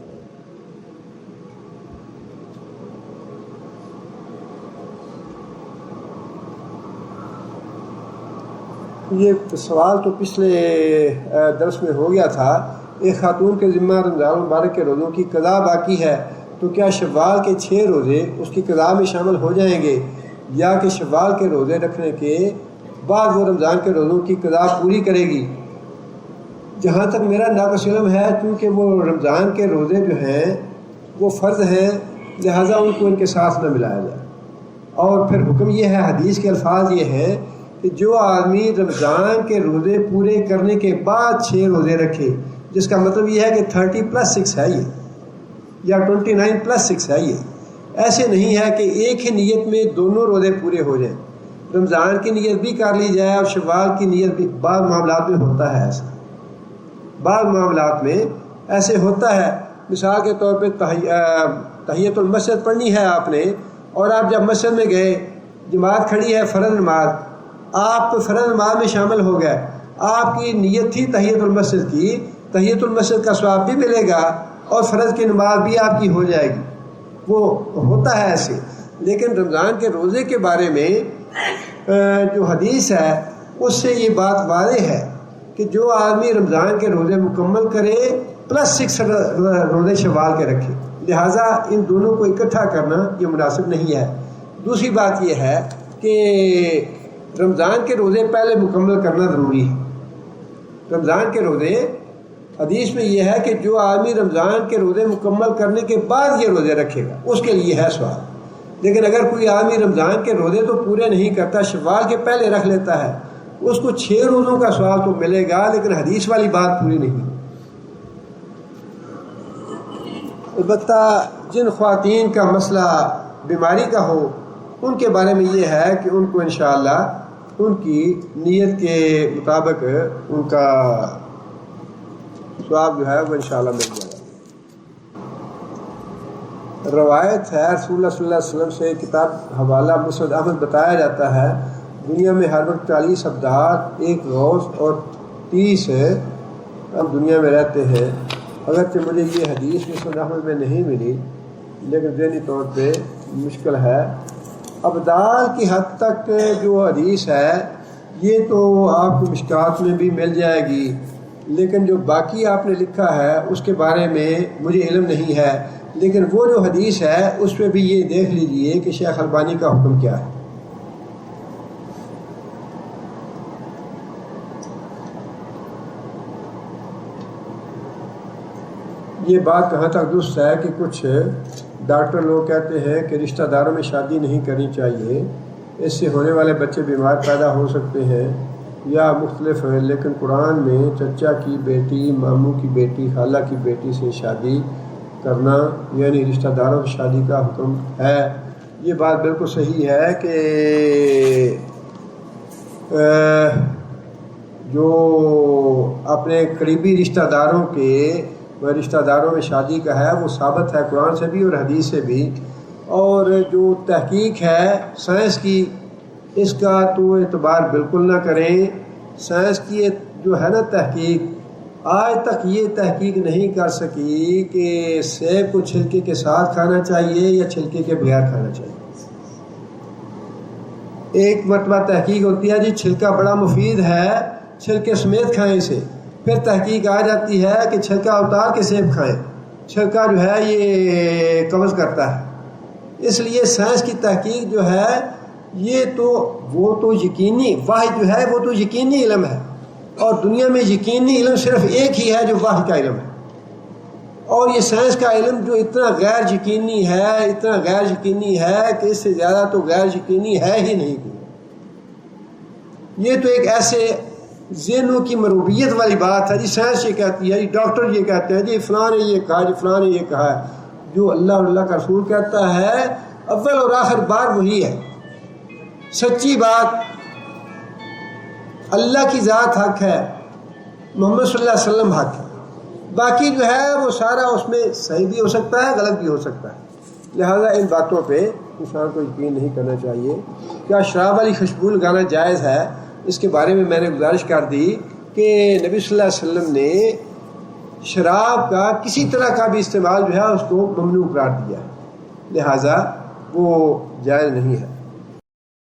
یہ سوال تو پچھلے درس میں ہو گیا تھا. ایک خاتون کے ذمہ رمضان المبارک کے روزوں کی قضا باقی ہے، تو کیا شوال کے 6 روزے اس کی قضا میں شامل ہو جائیں گے، یا کہ شوال کے روزے رکھنے کے بعد وہ رمضان کے روزوں کی قضا پوری کرے گی؟ جہاں تک میرا ناقص علم ہے، کیونکہ وہ رمضان کے روزے جو ہیں وہ فرض ہیں، لہٰذا ان کو ان کے ساتھ نہ ملایا جائے. اور پھر حکم یہ ہے، حدیث کے الفاظ یہ ہیں کہ جو آدمی رمضان کے روزے پورے کرنے کے بعد 6 روزے رکھے، جس کا مطلب یہ ہے کہ 30+6 ہے یہ، یا 29+6 ہے یہ. ایسے نہیں ہے کہ ایک ہی نیت میں دونوں روزے پورے ہو جائیں. رمضان کی نیت بھی کر لی جائے اور شوال کی نیت بھی. بعض معاملات میں ہوتا ہے ایسا، بعض معاملات میں ایسے ہوتا ہے. مثال کے طور پہ تحیۃ المسجد پڑھنی ہے آپ نے، اور آپ جب مسجد میں گئے، جماعت کھڑی ہے فرض نماز، آپ فرض نماز میں شامل ہو گئے، آپ کی نیت تھی تحیۃ المسجد کی، تحیۃ المسجد کا ثواب بھی ملے گا اور فرض کی نماز بھی آپ کی ہو جائے گی. وہ ہوتا ہے ایسے. لیکن رمضان کے روزے کے بارے میں جو حدیث ہے اس سے یہ بات واضح ہے کہ جو آدمی رمضان کے روزے مکمل کرے +6 روزے شوال کے رکھے، لہٰذا ان دونوں کو اکٹھا کرنا یہ مناسب نہیں ہے۔ دوسری بات یہ ہے کہ رمضان کے روزے پہلے مکمل کرنا ضروری ہے۔ رمضان کے روزے حدیث میں یہ ہے کہ جو آدمی رمضان کے روزے مکمل کرنے کے بعد یہ روزے رکھے گا اس کے لیے ہے ثواب۔ لیکن اگر کوئی آدمی رمضان کے روزے تو پورے نہیں کرتا، شوال کے پہلے رکھ لیتا ہے، اس کو 6 روزوں کا ثواب تو ملے گا، لیکن حدیث والی بات پوری نہیں۔ البتہ جن خواتین کا مسئلہ بیماری کا ہو ان کے بارے میں یہ ہے کہ ان کو انشاءاللہ ان کی نیت کے مطابق ان کا ثواب جو ہے وہ انشاءاللہ مل جائے گا۔ روایت ہے رسول اللہ صلی اللہ علیہ وسلم سے، کتاب حوالہ مسند احمد بتایا جاتا ہے، دنیا میں ہر وقت 40 ابدال، 1 غوث اور 30 ہم دنیا میں رہتے ہیں۔ اگرچہ مجھے یہ حدیث مسند احمد میں نہیں ملی لیکن ذہنی طور پہ مشکل ہے۔ ابدال کی حد تک جو حدیث ہے یہ تو آپ کو مشکات میں بھی مل جائے گی، لیکن جو باقی آپ نے لکھا ہے اس کے بارے میں مجھے علم نہیں ہے، لیکن وہ جو حدیث ہے اس پہ بھی یہ دیکھ لیجئے کہ شیخ البانی کا حکم کیا ہے۔ یہ بات کہاں تک درست ہے کہ کچھ ڈاکٹر لوگ کہتے ہیں کہ رشتہ داروں میں شادی نہیں کرنی چاہیے، اس سے ہونے والے بچے بیمار پیدا ہو سکتے ہیں یا مختلف ہیں، لیکن قرآن میں چچا کی بیٹی، ماموں کی بیٹی، خالہ کی بیٹی سے شادی کرنا یعنی رشتہ داروں کی شادی کا حکم ہے۔ یہ بات بالکل صحیح ہے کہ جو اپنے قریبی رشتہ داروں میں شادی کا ہے وہ ثابت ہے قرآن سے بھی اور حدیث سے بھی، اور جو تحقیق ہے سائنس کی اس کا تو اعتبار بالکل نہ کریں۔ سائنس کی جو ہے نا تحقیق، آج تک یہ تحقیق نہیں کر سکی کہ سیب کو چھلکے کے ساتھ کھانا چاہیے یا چھلکے کے بغیر کھانا چاہیے۔ ایک مرتبہ تحقیق ہوتی ہے جی چھلکا بڑا مفید ہے، چھلکے سمیت کھائیں اسے، پھر تحقیق آ جاتی ہے کہ چھلکا اتار کے سیب کھائیں، چھلکا جو ہے یہ قبض کرتا ہے۔ اس لیے سائنس کی تحقیق جو ہے یہ تو وہ تو یقینی واحد جو ہے وہ تو یقینی علم ہے، اور دنیا میں یقینی علم صرف ایک ہی ہے جو واحد کا علم ہے، اور یہ سائنس کا علم جو اتنا غیر یقینی ہے کہ اس سے زیادہ تو غیر یقینی ہے ہی نہیں کوئی۔ یہ تو ایک ایسے ذہنوں کی مروبیت والی بات ہے جی، سائنس یہ کہتی ہے جی، ڈاکٹر یہ کہتے ہیں جی، فلاں نے یہ کہا جی، فلاں نے یہ کہا ہے۔ جو اللہ اور اللہ کا رسول کہتا ہے اول اور آخر بار وہی ہے، سچی بات اللہ کی ذات حق ہے، محمد صلی اللہ علیہ وسلم حق ہے، باقی جو ہے وہ سارا اس میں صحیح بھی ہو سکتا ہے غلط بھی ہو سکتا ہے۔ لہذا ان باتوں پہ انسان کو یقین نہیں کرنا چاہیے۔ کیا شراب والی خوشبو لگانا جائز ہے؟ اس کے بارے میں نے گزارش کر دی کہ نبی صلی اللہ علیہ وسلم نے شراب کا کسی طرح کا بھی استعمال جو ہے اس کو ممنوع قرار دیا ہے، لہذا وہ جائز نہیں ہے۔